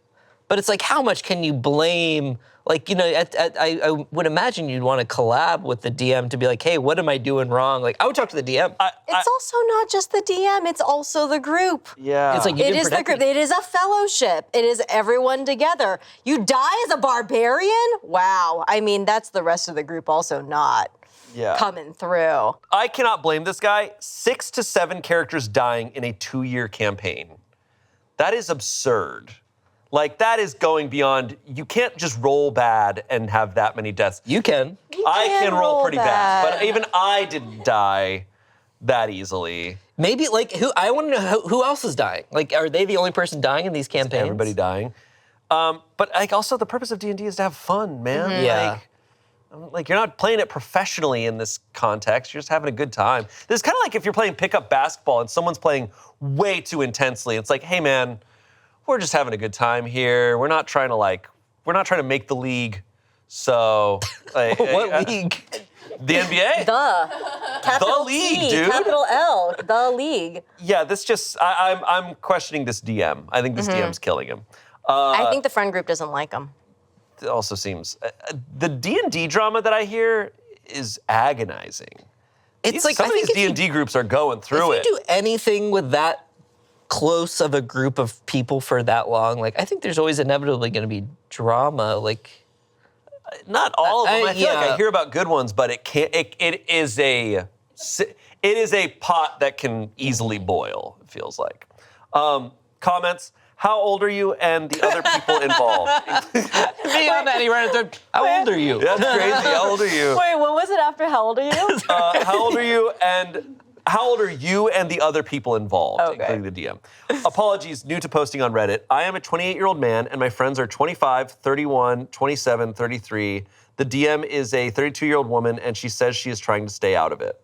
But it's like, how much can you blame? I would imagine you'd want to collab with the DM to be like, hey, what am I doing wrong? Like, I would talk to the DM. It's also not just the DM, it's also the group. Yeah. It's like It is the group. It is a fellowship. It is everyone together. You die as a barbarian? Wow. I mean, that's the rest of the group also not coming through. I cannot blame this guy. 6 to 7 characters dying in a 2-year campaign. That is absurd. Like, that is going beyond, you can't just roll bad and have that many deaths. You can. I can roll pretty bad, bad. but even I didn't die that easily. Maybe, like, I want to know who else is dying. Like, are they the only person dying in these campaigns? Everybody dying. But like, also the purpose of D&D is to have fun, man. Yeah. Like, you're not playing it professionally in this context. You're just having a good time. This is kind of like if you're playing pickup basketball and someone's playing way too intensely. It's like, hey, man, we're just having a good time here. We're not trying to make the league. So, like, What league? The NBA? Capital league, T, dude. capital L, the league. Yeah, this just, I'm questioning this DM. I think this DM's killing him. I think the friend group doesn't like him. It also seems, the D&D drama that I hear is agonizing. It's like, some I of think these D&D groups are going through if it. you do anything with that close of a group of people for that long, like, I think there's always inevitably going to be drama, like... Not all of them. I feel like yeah. I hear about good ones, but it is a pot that can easily boil, it feels like. Comments, how old are you and the other people involved? Beyond that, he ran into how old are you? That's crazy. How old are you? Wait, what was it after how old are you? How old are you and the other people involved, Okay. including the DM? Apologies, new to posting on Reddit. I am a 28-year-old man and my friends are 25, 31, 27, 33. The DM is a 32-year-old woman and she says she is trying to stay out of it.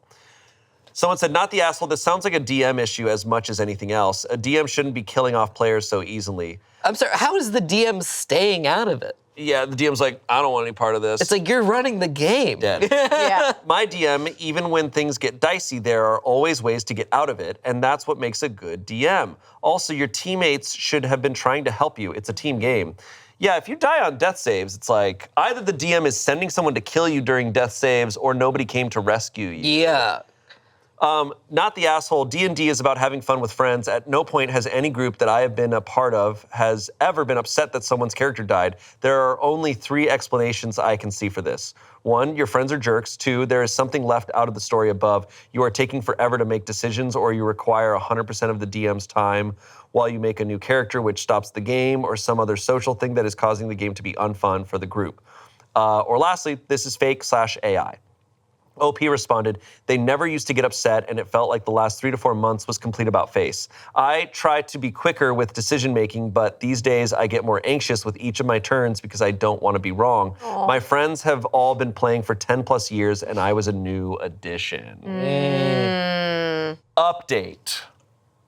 Someone said, not the asshole, this sounds like a DM issue as much as anything else. A DM shouldn't be killing off players so easily. I'm sorry, how is the DM staying out of it? Yeah, the DM's like, I don't want any part of this. It's like you're running the game. Dead. Yeah. My DM, even when things get dicey, there are always ways to get out of it, and that's what makes a good DM. Also, your teammates should have been trying to help you. It's a team game. Yeah, if you die on death saves, it's like either the DM is sending someone to kill you during death saves or nobody came to rescue you. Yeah. Not the asshole. D&D is about having fun with friends. At no point has any group that I have been a part of has ever been upset that someone's character died. There are only 3 explanations I can see for this. 1, your friends are jerks. 2, there is something left out of the story above. You are taking forever to make decisions, or you require 100% of the DM's time while you make a new character, which stops the game, or some other social thing that is causing the game to be unfun for the group. Or lastly, this is fake/AI. OP responded, they never used to get upset and it felt like the last 3 to 4 months was complete about face. I try to be quicker with decision making, but these days I get more anxious with each of my turns because I don't want to be wrong. Aww. My friends have all been playing for 10 plus years and I was a new addition. Update.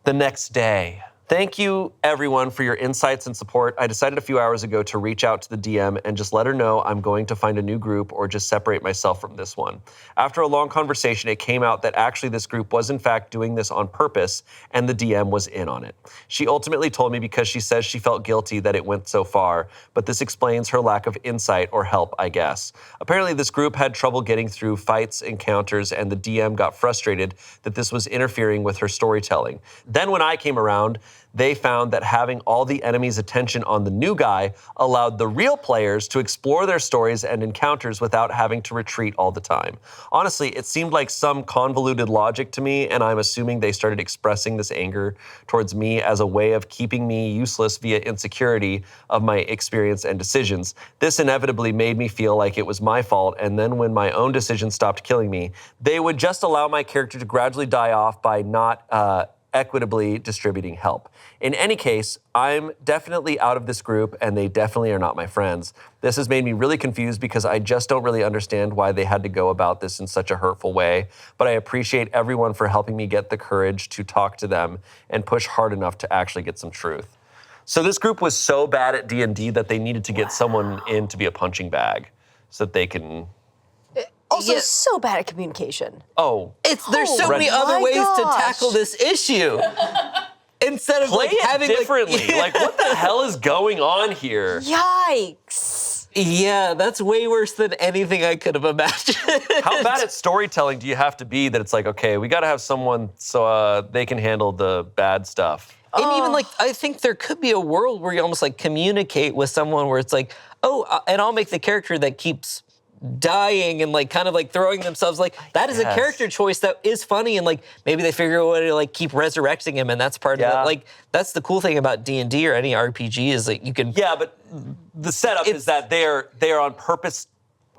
The next day. Thank you, everyone, for your insights and support. I decided a few hours ago to reach out to the DM and just let her know I'm going to find a new group or just separate myself from this one. After a long conversation, it came out that actually this group was in fact doing this on purpose and the DM was in on it. She ultimately told me because she says she felt guilty that it went so far, but this explains her lack of insight or help, I guess. Apparently this group had trouble getting through fights, encounters, and the DM got frustrated that this was interfering with her storytelling. Then when I came around, they found that having all the enemy's attention on the new guy allowed the real players to explore their stories and encounters without having to retreat all the time. Honestly, it seemed like some convoluted logic to me, and I'm assuming they started expressing this anger towards me as a way of keeping me useless via insecurity of my experience and decisions. This inevitably made me feel like it was my fault, and then when my own decisions stopped killing me, they would just allow my character to gradually die off by not equitably distributing help. In any case, I'm definitely out of this group and they definitely are not my friends. This has made me really confused because I just don't really understand why they had to go about this in such a hurtful way, but I appreciate everyone for helping me get the courage to talk to them and push hard enough to actually get some truth. So this group was so bad at D&D that they needed to get someone in to be a punching bag so that they can... Also, so bad at communication. Oh. There's so many other ways to tackle this issue. Instead of Play like it having differently. Like, Like, what the hell is going on here? Yikes. Yeah, that's way worse than anything I could have imagined. How bad at storytelling do you have to be that it's like, okay, we got to have someone so they can handle the bad stuff? And even like, I think there could be a world where you almost like communicate with someone where it's like, oh, and I'll make the character that keeps dying and like kind of like throwing themselves, like that is a character choice that is funny, and like maybe they figure out a way to like keep resurrecting him, and that's part of it. Like that's the cool thing about D&D or any RPG is like you can. Yeah, but the setup is that they are on purpose.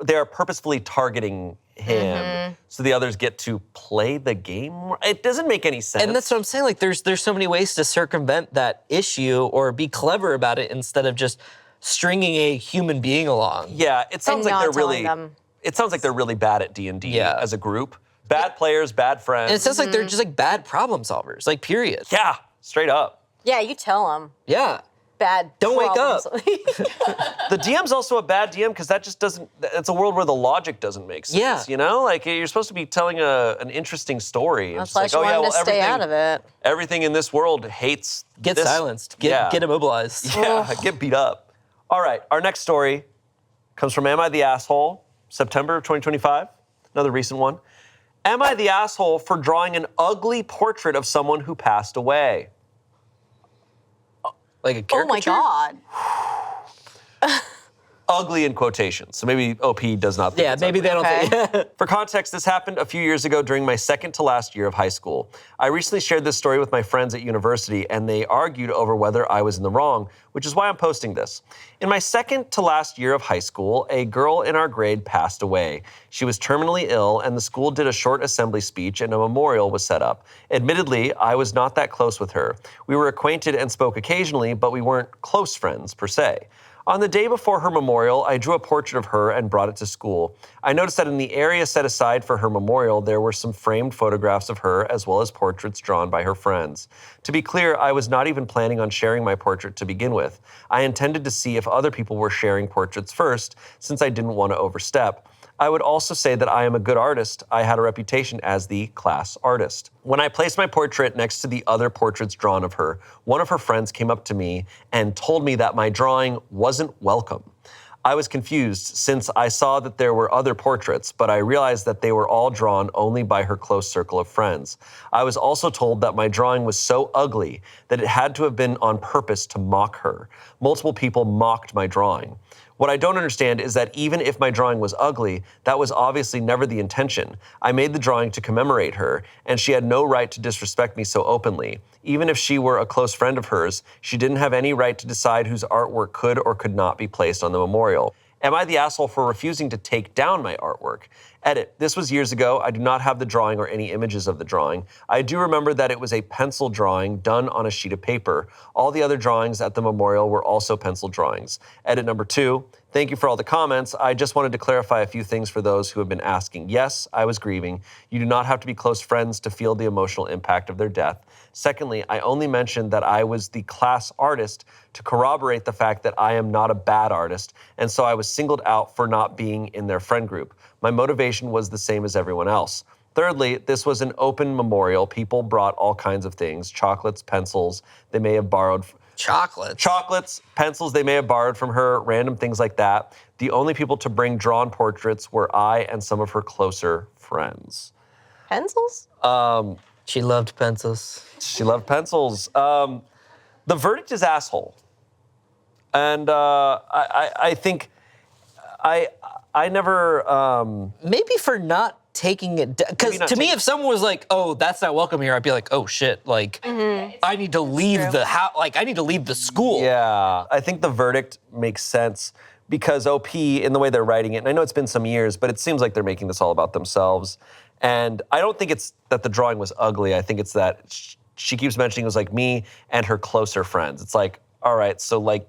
They are purposefully targeting him, so the others get to play the game. It doesn't make any sense. And that's what I'm saying. Like there's so many ways to circumvent that issue or be clever about it instead of just stringing a human being along. Yeah, it sounds like they're really. It sounds like they're really bad at D&D as a group. Bad players, bad friends. And it sounds like they're just like bad problem solvers. Like period. Yeah, straight up. Yeah, you tell them. Yeah. Bad. Don't wake up. The DM's also a bad DM because that just doesn't. It's a world where the logic doesn't make sense. Yeah. You know, like you're supposed to be telling an interesting story. That's why you wanted to stay out of it. Everything in this world hates. Get silenced. Get immobilized. Yeah, get beat up. All right, our next story comes from Am I the Asshole? September of 2025. Another recent one. Am I the asshole for drawing an ugly portrait of someone who passed away? Like a caricature? Oh my God. Ugly in quotations. So maybe OP does not think it's maybe ugly. they don't think. For context, this happened a few years ago during my second to last year of high school. I recently shared this story with my friends at university, and they argued over whether I was in the wrong, which is why I'm posting this. In my second to last year of high school, a girl in our grade passed away. She was terminally ill, and the school did a short assembly speech, and a memorial was set up. Admittedly, I was not that close with her. We were acquainted and spoke occasionally, but we weren't close friends per se. On the day before her memorial, I drew a portrait of her and brought it to school. I noticed that in the area set aside for her memorial, there were some framed photographs of her as well as portraits drawn by her friends. To be clear, I was not even planning on sharing my portrait to begin with. I intended to see if other people were sharing portraits first, since I didn't want to overstep. I would also say that I am a good artist. I had a reputation as the class artist. When I placed my portrait next to the other portraits drawn of her, one of her friends came up to me and told me that my drawing wasn't welcome. I was confused since I saw that there were other portraits, but I realized that they were all drawn only by her close circle of friends. I was also told that my drawing was so ugly that it had to have been on purpose to mock her. Multiple people mocked my drawing. What I don't understand is that even if my drawing was ugly, that was obviously never the intention. I made the drawing to commemorate her, and she had no right to disrespect me so openly. Even if she were a close friend of hers, she didn't have any right to decide whose artwork could or could not be placed on the memorial. Am I the asshole for refusing to take down my artwork? Edit. This was years ago. I do not have the drawing or any images of the drawing. I do remember that it was a pencil drawing done on a sheet of paper. All the other drawings at the memorial were also pencil drawings. Edit number 2. Thank you for all the comments. I just wanted to clarify a few things for those who have been asking. Yes, I was grieving. You do not have to be close friends to feel the emotional impact of their death. Secondly, I only mentioned that I was the class artist to corroborate the fact that I am not a bad artist, and so I was singled out for not being in their friend group. My motivation was the same as everyone else. Thirdly, this was an open memorial. People brought all kinds of things, chocolates, pencils, they may have borrowed. Chocolates, pencils they may have borrowed from her, random things like that. The only people to bring drawn portraits were I and some of her closer friends. Pencils? She loved pencils. She loved pencils. The verdict is asshole. And I think I never... Maybe for not taking it, because to me, if someone was like, "Oh, that's not welcome here," I'd be like, "Oh shit!" Like, I need to leave the house. Like, I need to leave the school. Yeah, I think the verdict makes sense because OP, in the way they're writing it, and I know it's been some years, but it seems like they're making this all about themselves. And I don't think it's that the drawing was ugly. I think it's that she keeps mentioning it was like me and her closer friends. It's like, all right, so like,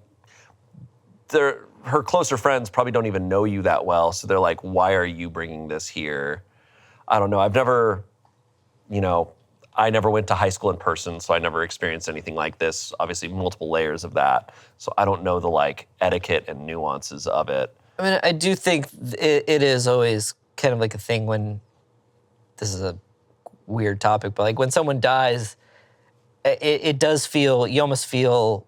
her closer friends probably don't even know you that well, so they're like, why are you bringing this here? I don't know. I've never, I never went to high school in person, so I never experienced anything like this. Obviously, multiple layers of that. So I don't know the like etiquette and nuances of it. I mean, I do think it is always kind of like a thing when, this is a weird topic, but like when someone dies, it does feel, you almost feel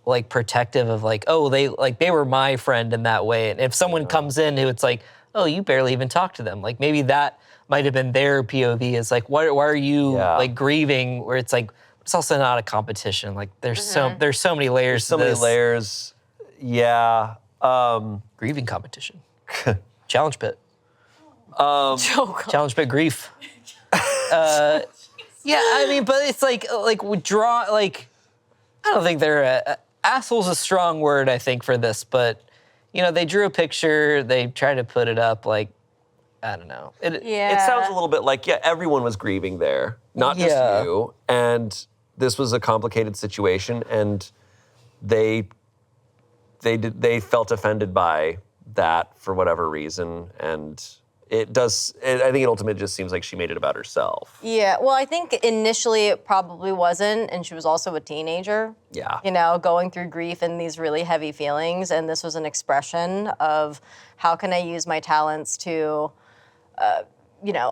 like protective of like, oh, they were my friend in that way. And if someone comes in who it's like, oh, you barely even talked to them. Like maybe that might have been their POV. Is like, why are you like grieving? Where it's like, it's also not a competition. Like there's so many layers. There's so many layers. Yeah. Grieving competition. Challenge pit. Challenge pit grief. Yeah, I mean, but it's like withdraw. Like, I don't think they're asshole's a strong word, I think, for this, but they drew a picture, they tried to put it up. Like, I don't know. It sounds a little bit like everyone was grieving there, not just you, and this was a complicated situation, and they felt offended by that for whatever reason, and. I think it ultimately just seems like she made it about herself. Yeah, well, I think initially it probably wasn't, and she was also a teenager. Yeah. Going through grief and these really heavy feelings, and this was an expression of how can I use my talents to,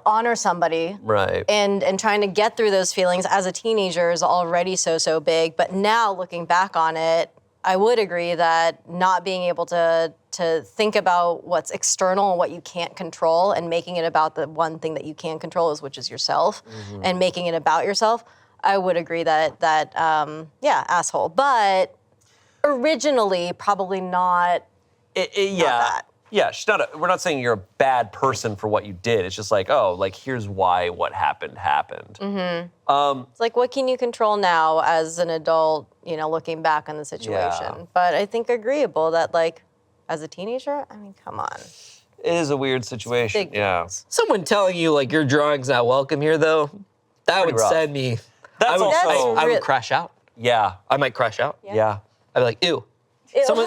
honor somebody. Right. And trying to get through those feelings as a teenager is already so big, but now looking back on it, I would agree that not being able to think about what's external and what you can't control and making it about the one thing that you can control, which is yourself, and making it about yourself, I would agree that asshole. But originally, probably not. Not that. Yeah, we're not saying you're a bad person for what you did. It's just here's why what happened. Mm-hmm. It's like, what can you control now as an adult, looking back on the situation? Yeah. But I think agreeable that, as a teenager, I mean, come on. It is a weird situation, yeah. Someone telling you, your drawing's not welcome here, though, that would send me. I would crash out. Yeah. I might crash out. Yeah. I'd be like, ew.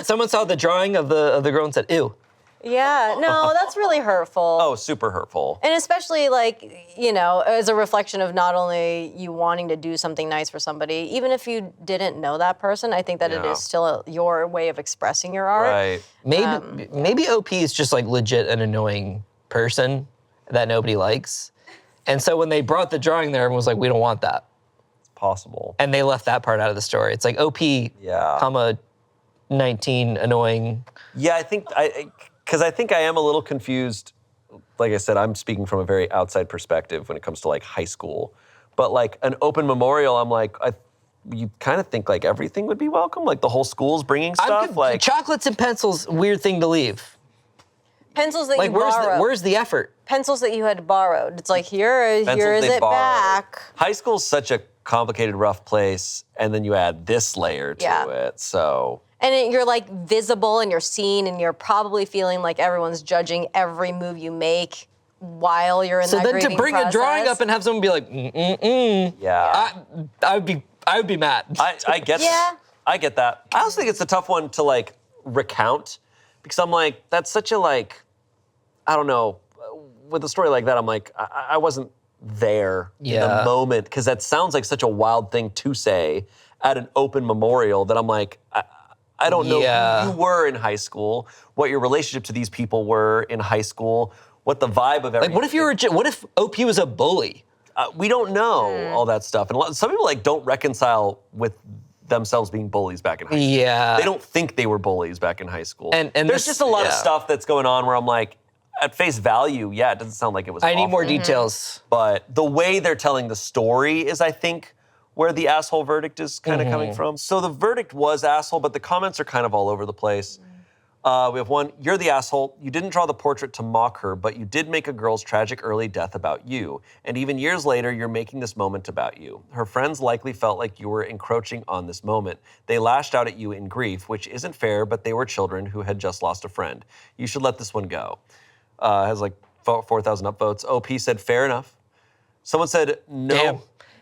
Someone saw the drawing of the girl and said, ew. Yeah, no, that's really hurtful. Oh, super hurtful. And especially as a reflection of not only you wanting to do something nice for somebody, even if you didn't know that person, I think that it is still your way of expressing your art. Right. Maybe OP is just legit an annoying person that nobody likes. And so when they brought the drawing there, everyone was like, we don't want that. It's possible. And they left that part out of the story. It's like OP, comma, 19, annoying. Yeah, because I think I am a little confused. Like I said, I'm speaking from a very outside perspective when it comes to high school. But an open memorial, I'm you kind of think everything would be welcome? The whole school's bringing stuff? Chocolates and pencils, weird thing to leave. Pencils that you borrowed. Where's the effort? Pencils that you had borrowed. It's here is it back. High school's such a complicated, rough place, and then you add this layer to it, so... And you're visible and you're seen and you're probably feeling like everyone's judging every move you make while you're in that grieving process. So then to bring a drawing up and have someone be like, Yeah. I would be mad. I get I get that. I also think it's a tough one to recount because I'm that's such a I don't know, with a story like that, I'm I wasn't there in the moment because that sounds like such a wild thing to say at an open memorial that I'm I don't know who you were in high school, what your relationship to these people were in high school, what the vibe of everything. What if OP was a bully? We don't know all that stuff. And some people don't reconcile with themselves being bullies back in high school. Yeah. They don't think they were bullies back in high school. And there's just a lot of stuff that's going on where I'm at face value, it doesn't sound like it was awful. I need more details. But the way they're telling the story is, I think, where the asshole verdict is kind of coming from. So the verdict was asshole, but the comments are kind of all over the place. We have one, you're the asshole. You didn't draw the portrait to mock her, but you did make a girl's tragic early death about you. And even years later, you're making this moment about you. Her friends likely felt like you were encroaching on this moment. They lashed out at you in grief, which isn't fair, but they were children who had just lost a friend. You should let this one go. Has 4,000 upvotes. OP said, fair enough. Someone said, no. Damn.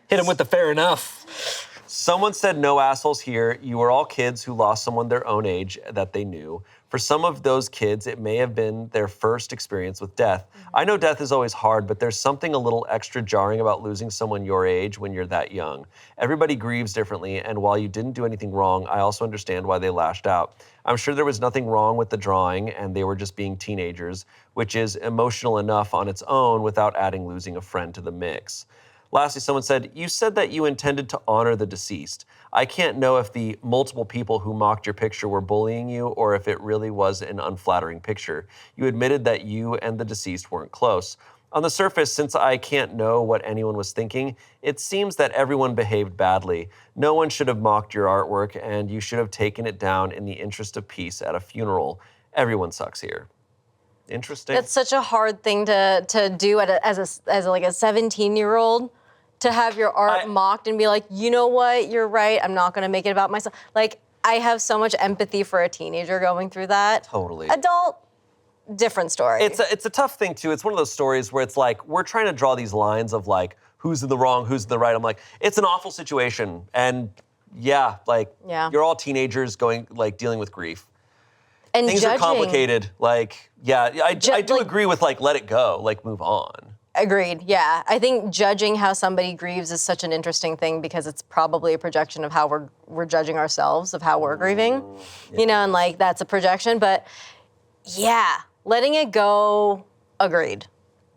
Hit him with the fair enough. Someone said, no assholes here. You were all kids who lost someone their own age that they knew. For some of those kids, it may have been their first experience with death. I know death is always hard, but there's something a little extra jarring about losing someone your age when you're that young. Everybody grieves differently, and while you didn't do anything wrong, I also understand why they lashed out. I'm sure there was nothing wrong with the drawing, and they were just being teenagers, which is emotional enough on its own without adding losing a friend to the mix. Lastly, someone said, you said that you intended to honor the deceased. I can't know if the multiple people who mocked your picture were bullying you or if it really was an unflattering picture. You admitted that you and the deceased weren't close. On the surface, since I can't know what anyone was thinking, it seems that everyone behaved badly. No one should have mocked your artwork, and you should have taken it down in the interest of peace at a funeral. Everyone sucks here. Interesting. That's such a hard thing to do as a 17-year-old, to have your art mocked and be like, you know what, you're right, I'm not gonna make it about myself. Like, I have so much empathy for a teenager going through that. Totally. Adult, different story. It's a tough thing too. It's one of those stories where it's like, we're trying to draw these lines of like, who's in the wrong, who's in the right. I'm like, it's an awful situation. And yeah, you're all teenagers dealing with grief. And things judging, are complicated. Like, yeah, I do agree with like, let it go, like move on. Agreed, yeah. I think judging how somebody grieves is such an interesting thing because it's probably a projection of how we're judging ourselves, of how we're grieving. Yeah. You know, and like that's a projection. But yeah, letting it go, agreed.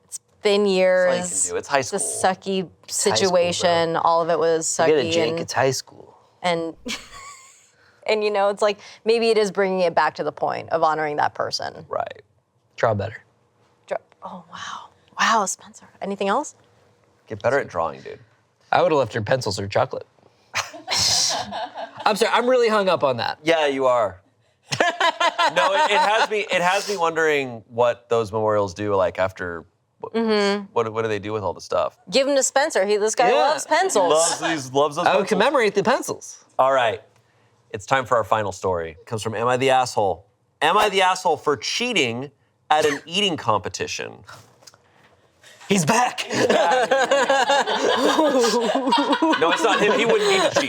It's been years. That's all you can do. It's high school. It's a sucky situation. School, all of it was sucky. Forget it, Jake, it's high school. And you know, it's like maybe it is bringing it back to the point of honoring that person. Right. Draw better. Oh, wow. Wow, Spencer. Anything else? Get better at drawing, dude. I would have left her pencils or chocolate. I'm sorry, I'm really hung up on that. Yeah, you are. No, it has me wondering what those memorials do like after. What do they do with all the stuff? Give them to Spencer. This guy loves pencils. Loves those I would pencils. commemorate the pencils. All right. It's time for our final story. It comes from Am I the Asshole? Am I the asshole for cheating at an eating competition? He's back. No, it's not him. He wouldn't need to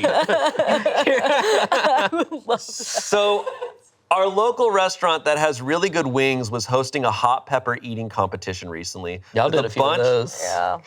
cheat. So, our local restaurant that has really good wings was hosting a hot pepper eating competition recently. Y'all did a few of those. Yeah.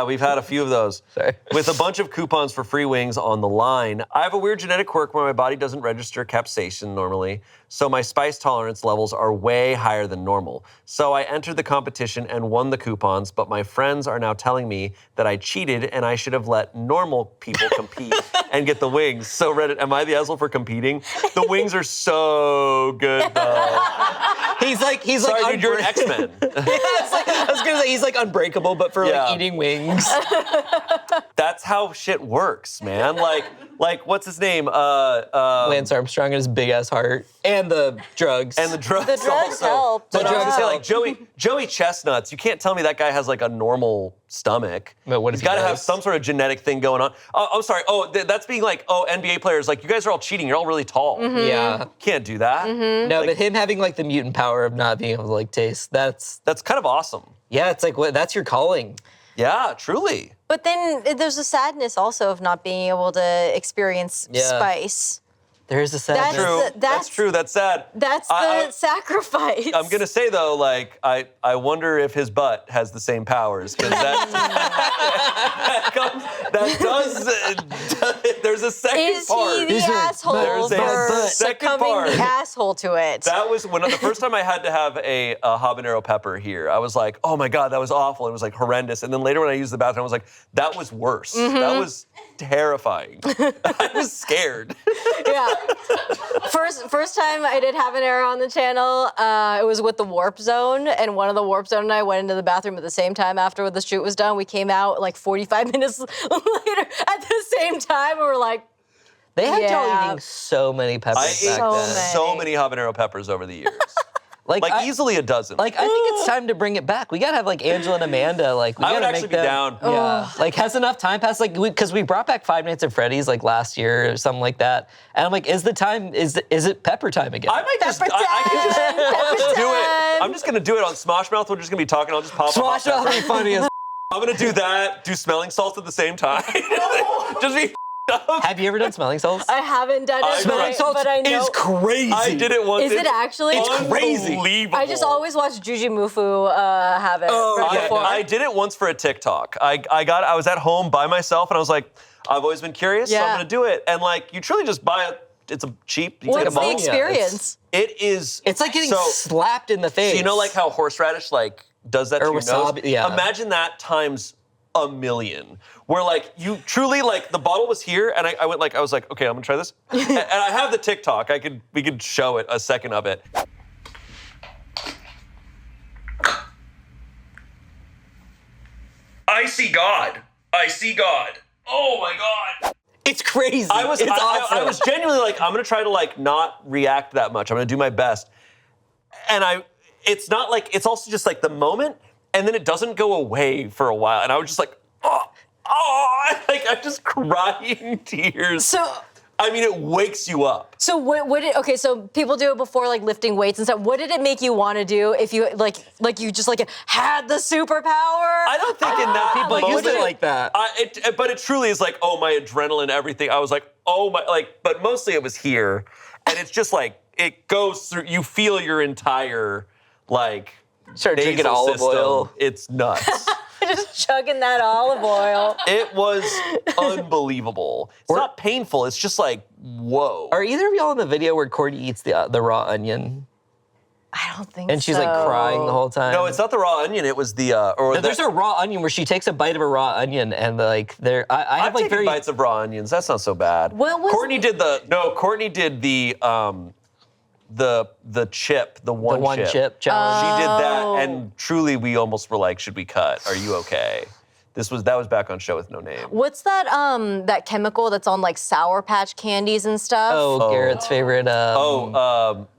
We've had a few of those. Sorry. With a bunch of coupons for free wings on the line. I have a weird genetic quirk where my body doesn't register capsaicin normally, so my spice tolerance levels are way higher than normal. So I entered the competition and won the coupons, but my friends are now telling me that I cheated and I should have let normal people compete and get the wings. So Reddit, am I the asshole for competing? The wings are so good though. Sorry, dude, you're an X-Men. I was gonna say he's like unbreakable, but for like eating wings. That's how shit works, man. Like what's his name? Lance Armstrong and his big ass heart, and the drugs. And the drugs. The drugs also. help. But I was gonna say, like Joey Chestnuts. You can't tell me that guy has like a normal stomach. But what if He's got to he have does? some sort of genetic thing going on. Oh, I'm sorry. Oh, that's being like, NBA players. Like you guys are all cheating. You're all really tall. Yeah. Can't do that. No, but him having like the mutant power of not being able to like taste, that's kind of awesome. yeah, it's like that's your calling. Yeah, truly. But then there's a sadness also of not being able to experience spice. There is a sadness. That's true. That's sad. That's the sacrifice. I'm gonna say though, like I wonder if his butt has the same powers because there's a second part. Is he the asshole There's for a second succumbing part. the asshole to it? That was the first time I had to have a habanero pepper here. I was like, oh my God, that was awful. It was like horrendous. And then later when I used the bathroom, I was like, that was worse. That was terrifying. I was scared. Yeah. First time I did habanero on the channel, it was with the Warp Zone, and one of the Warp Zone and I went into the bathroom at the same time after the shoot was done. We came out like 45 minutes later at the same time, and we're like, They had y'all eating so many peppers I back ate then. so many habanero peppers over the years. Like easily a dozen. Like I think it's time to bring it back. We gotta have like Angela and Amanda. Like we I would gotta actually make be them, down. Yeah. Like has enough time passed? Like because we brought back Five Nights at Freddy's like last year or something like that. And I'm like, is it pepper time again? I might just, I can just do it. I'm just gonna do it on Smosh Mouth. We're just gonna be talking. I'll just pop Smosh Mouth would be funny as I'm gonna do that. Do smelling salts at the same time. Just be. Have you ever done smelling salts? I haven't done it, Smelling salts but I know. is crazy. I did it once. Is it actually? It's crazy. Unbelievable. I just always watch Juji Mufu have it. I did it once for a TikTok. I was at home by myself and I was like, I've always been curious, so I'm gonna do it. And like, you truly just buy it. It's a cheap. You take What's a the ball. experience? It is. It's like getting slapped in the face. So you know, like how horseradish like does that to your wasabi, nose? yeah. Imagine that times a million. Where like you truly like the bottle was here and I was like, okay, I'm gonna try this. and I have the TikTok. We could show it a second of it. I see God. I see God. Oh my God. It's crazy. It's awesome. I was genuinely like, I'm gonna try to like not react that much. I'm gonna do my best. And it's not like, it's also just like the moment, and then it doesn't go away for a while. And I was just like, like I'm just crying tears. So, I mean, it wakes you up. So okay, so people do it before like lifting weights and stuff. What did it make you want to do if you like you just like had the superpower? I don't think in that People use it like that. But it truly is like, oh, my adrenaline, everything. I was like, oh my, like, but mostly it was here. And it's just like, it goes through, you feel your entire, like, Start drinking nasal olive system. oil. It's nuts. Just chugging that olive oil. It was unbelievable. It's not painful. It's just like, whoa. Are either of y'all in the video where Courtney eats the raw onion? I don't think so. And she's like crying the whole time. No, it's not the raw onion. It was the there's a raw onion where she takes a bite of a raw onion and like I have I've like taken bites of raw onions. That's not so bad. What was Courtney did the chip, the one chip challenge. She did that, and truly, we almost were like, "Should we cut? Are you okay?" That was back on Show with No Name. What's that that chemical that's on like Sour Patch candies and stuff? Oh, Garrett's favorite.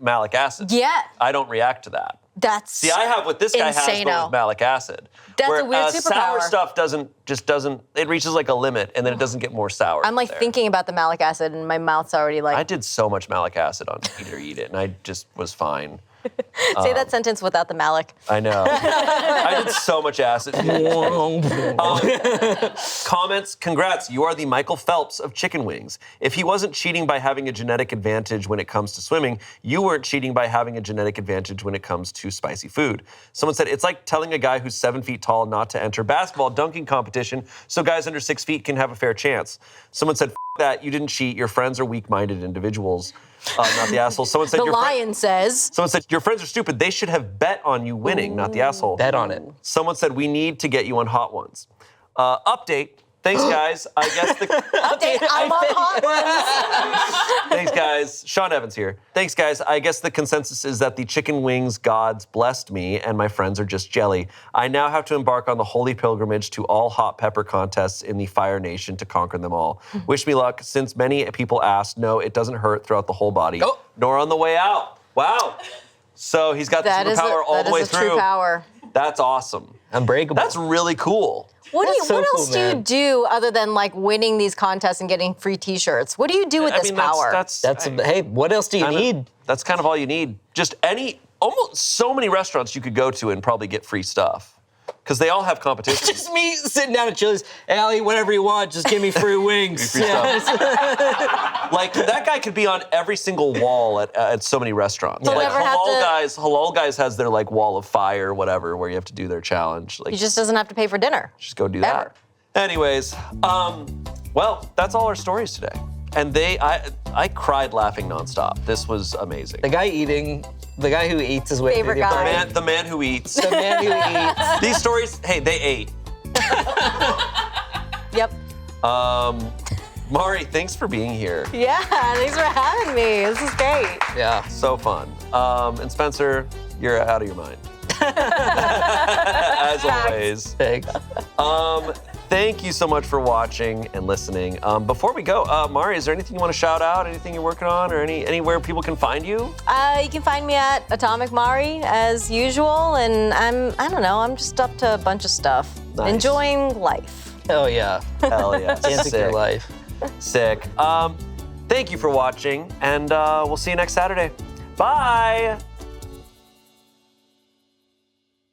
Malic acid. Yeah. I don't react to that. That's See, I have what this guy has, but insano. with malic acid. That's where, a weird Sour superpower. stuff doesn't. It reaches like a limit, and then it doesn't get more sour. I'm like there. thinking about the malic acid and my mouth's already like I did so much malic acid on Eat or Eat It, and I just was fine. say that sentence without the malic. I know. I did so much acid. Comments, congrats, you are the Michael Phelps of chicken wings. If he wasn't cheating by having a genetic advantage when it comes to swimming, you weren't cheating by having a genetic advantage when it comes to spicy food. Someone said, it's like telling a guy who's 7 feet tall not to enter basketball dunking competition so guys under 6 feet can have a fair chance. Someone said, that, you didn't cheat, your friends are weak-minded individuals. Not the asshole. Someone said The lion says. Someone said, your friends are stupid. They should have bet on you winning, not the asshole. Bet on it. Someone said, we need to get you on Hot Ones. Update. Thanks, guys. I guess the... Update, I'm on Hot Ones. Thanks, guys. Sean Evans here. Thanks, guys. I guess the consensus is that the chicken wings gods blessed me and my friends are just jelly. I now have to embark on the holy pilgrimage to all hot pepper contests in the Fire Nation to conquer them all. Wish me luck, since many people asked, no, it doesn't hurt throughout the whole body, nor on the way out. Wow. So he's got the superpower all the way through. That is a true power. That's awesome. Unbreakable. That's really cool. What else do you man. do other than like winning these contests and getting free T-shirts? What do you do with this power? Hey, what else do you need? That's kind of all you need. Just almost so many restaurants you could go to and probably get free stuff. Because they all have competitions. Just me sitting down at Chili's. Hey, I'll eat whatever you want. Just give me free wings. Free stuff. Like, that guy could be on every single wall at so many restaurants. You'll Like, never have Halal guys has their, like, wall of fire or whatever where you have to do their challenge. Like, He just doesn't have to pay for dinner. just go do Ever. that. Anyways, well, that's all our stories today. And I cried laughing nonstop. This was amazing. The guy who eats his way Favorite through the guy. apartment. The man who eats. The man who eats. These stories, hey, they ate. Yep. Mari, thanks for being here. Yeah, thanks for having me. This is great. Yeah. So fun. And Spencer, you're out of your mind. As always. Thanks. Thank you so much for watching and listening. Before we go, Mari, is there anything you want to shout out? Anything you're working on, or anywhere people can find you? You can find me at Atomic Mari as usual, and I'm just up to a bunch of stuff. Nice. Enjoying life. Oh yeah. Hell yeah. Can't your life. Sick. Thank you for watching, and we'll see you next Saturday. Bye.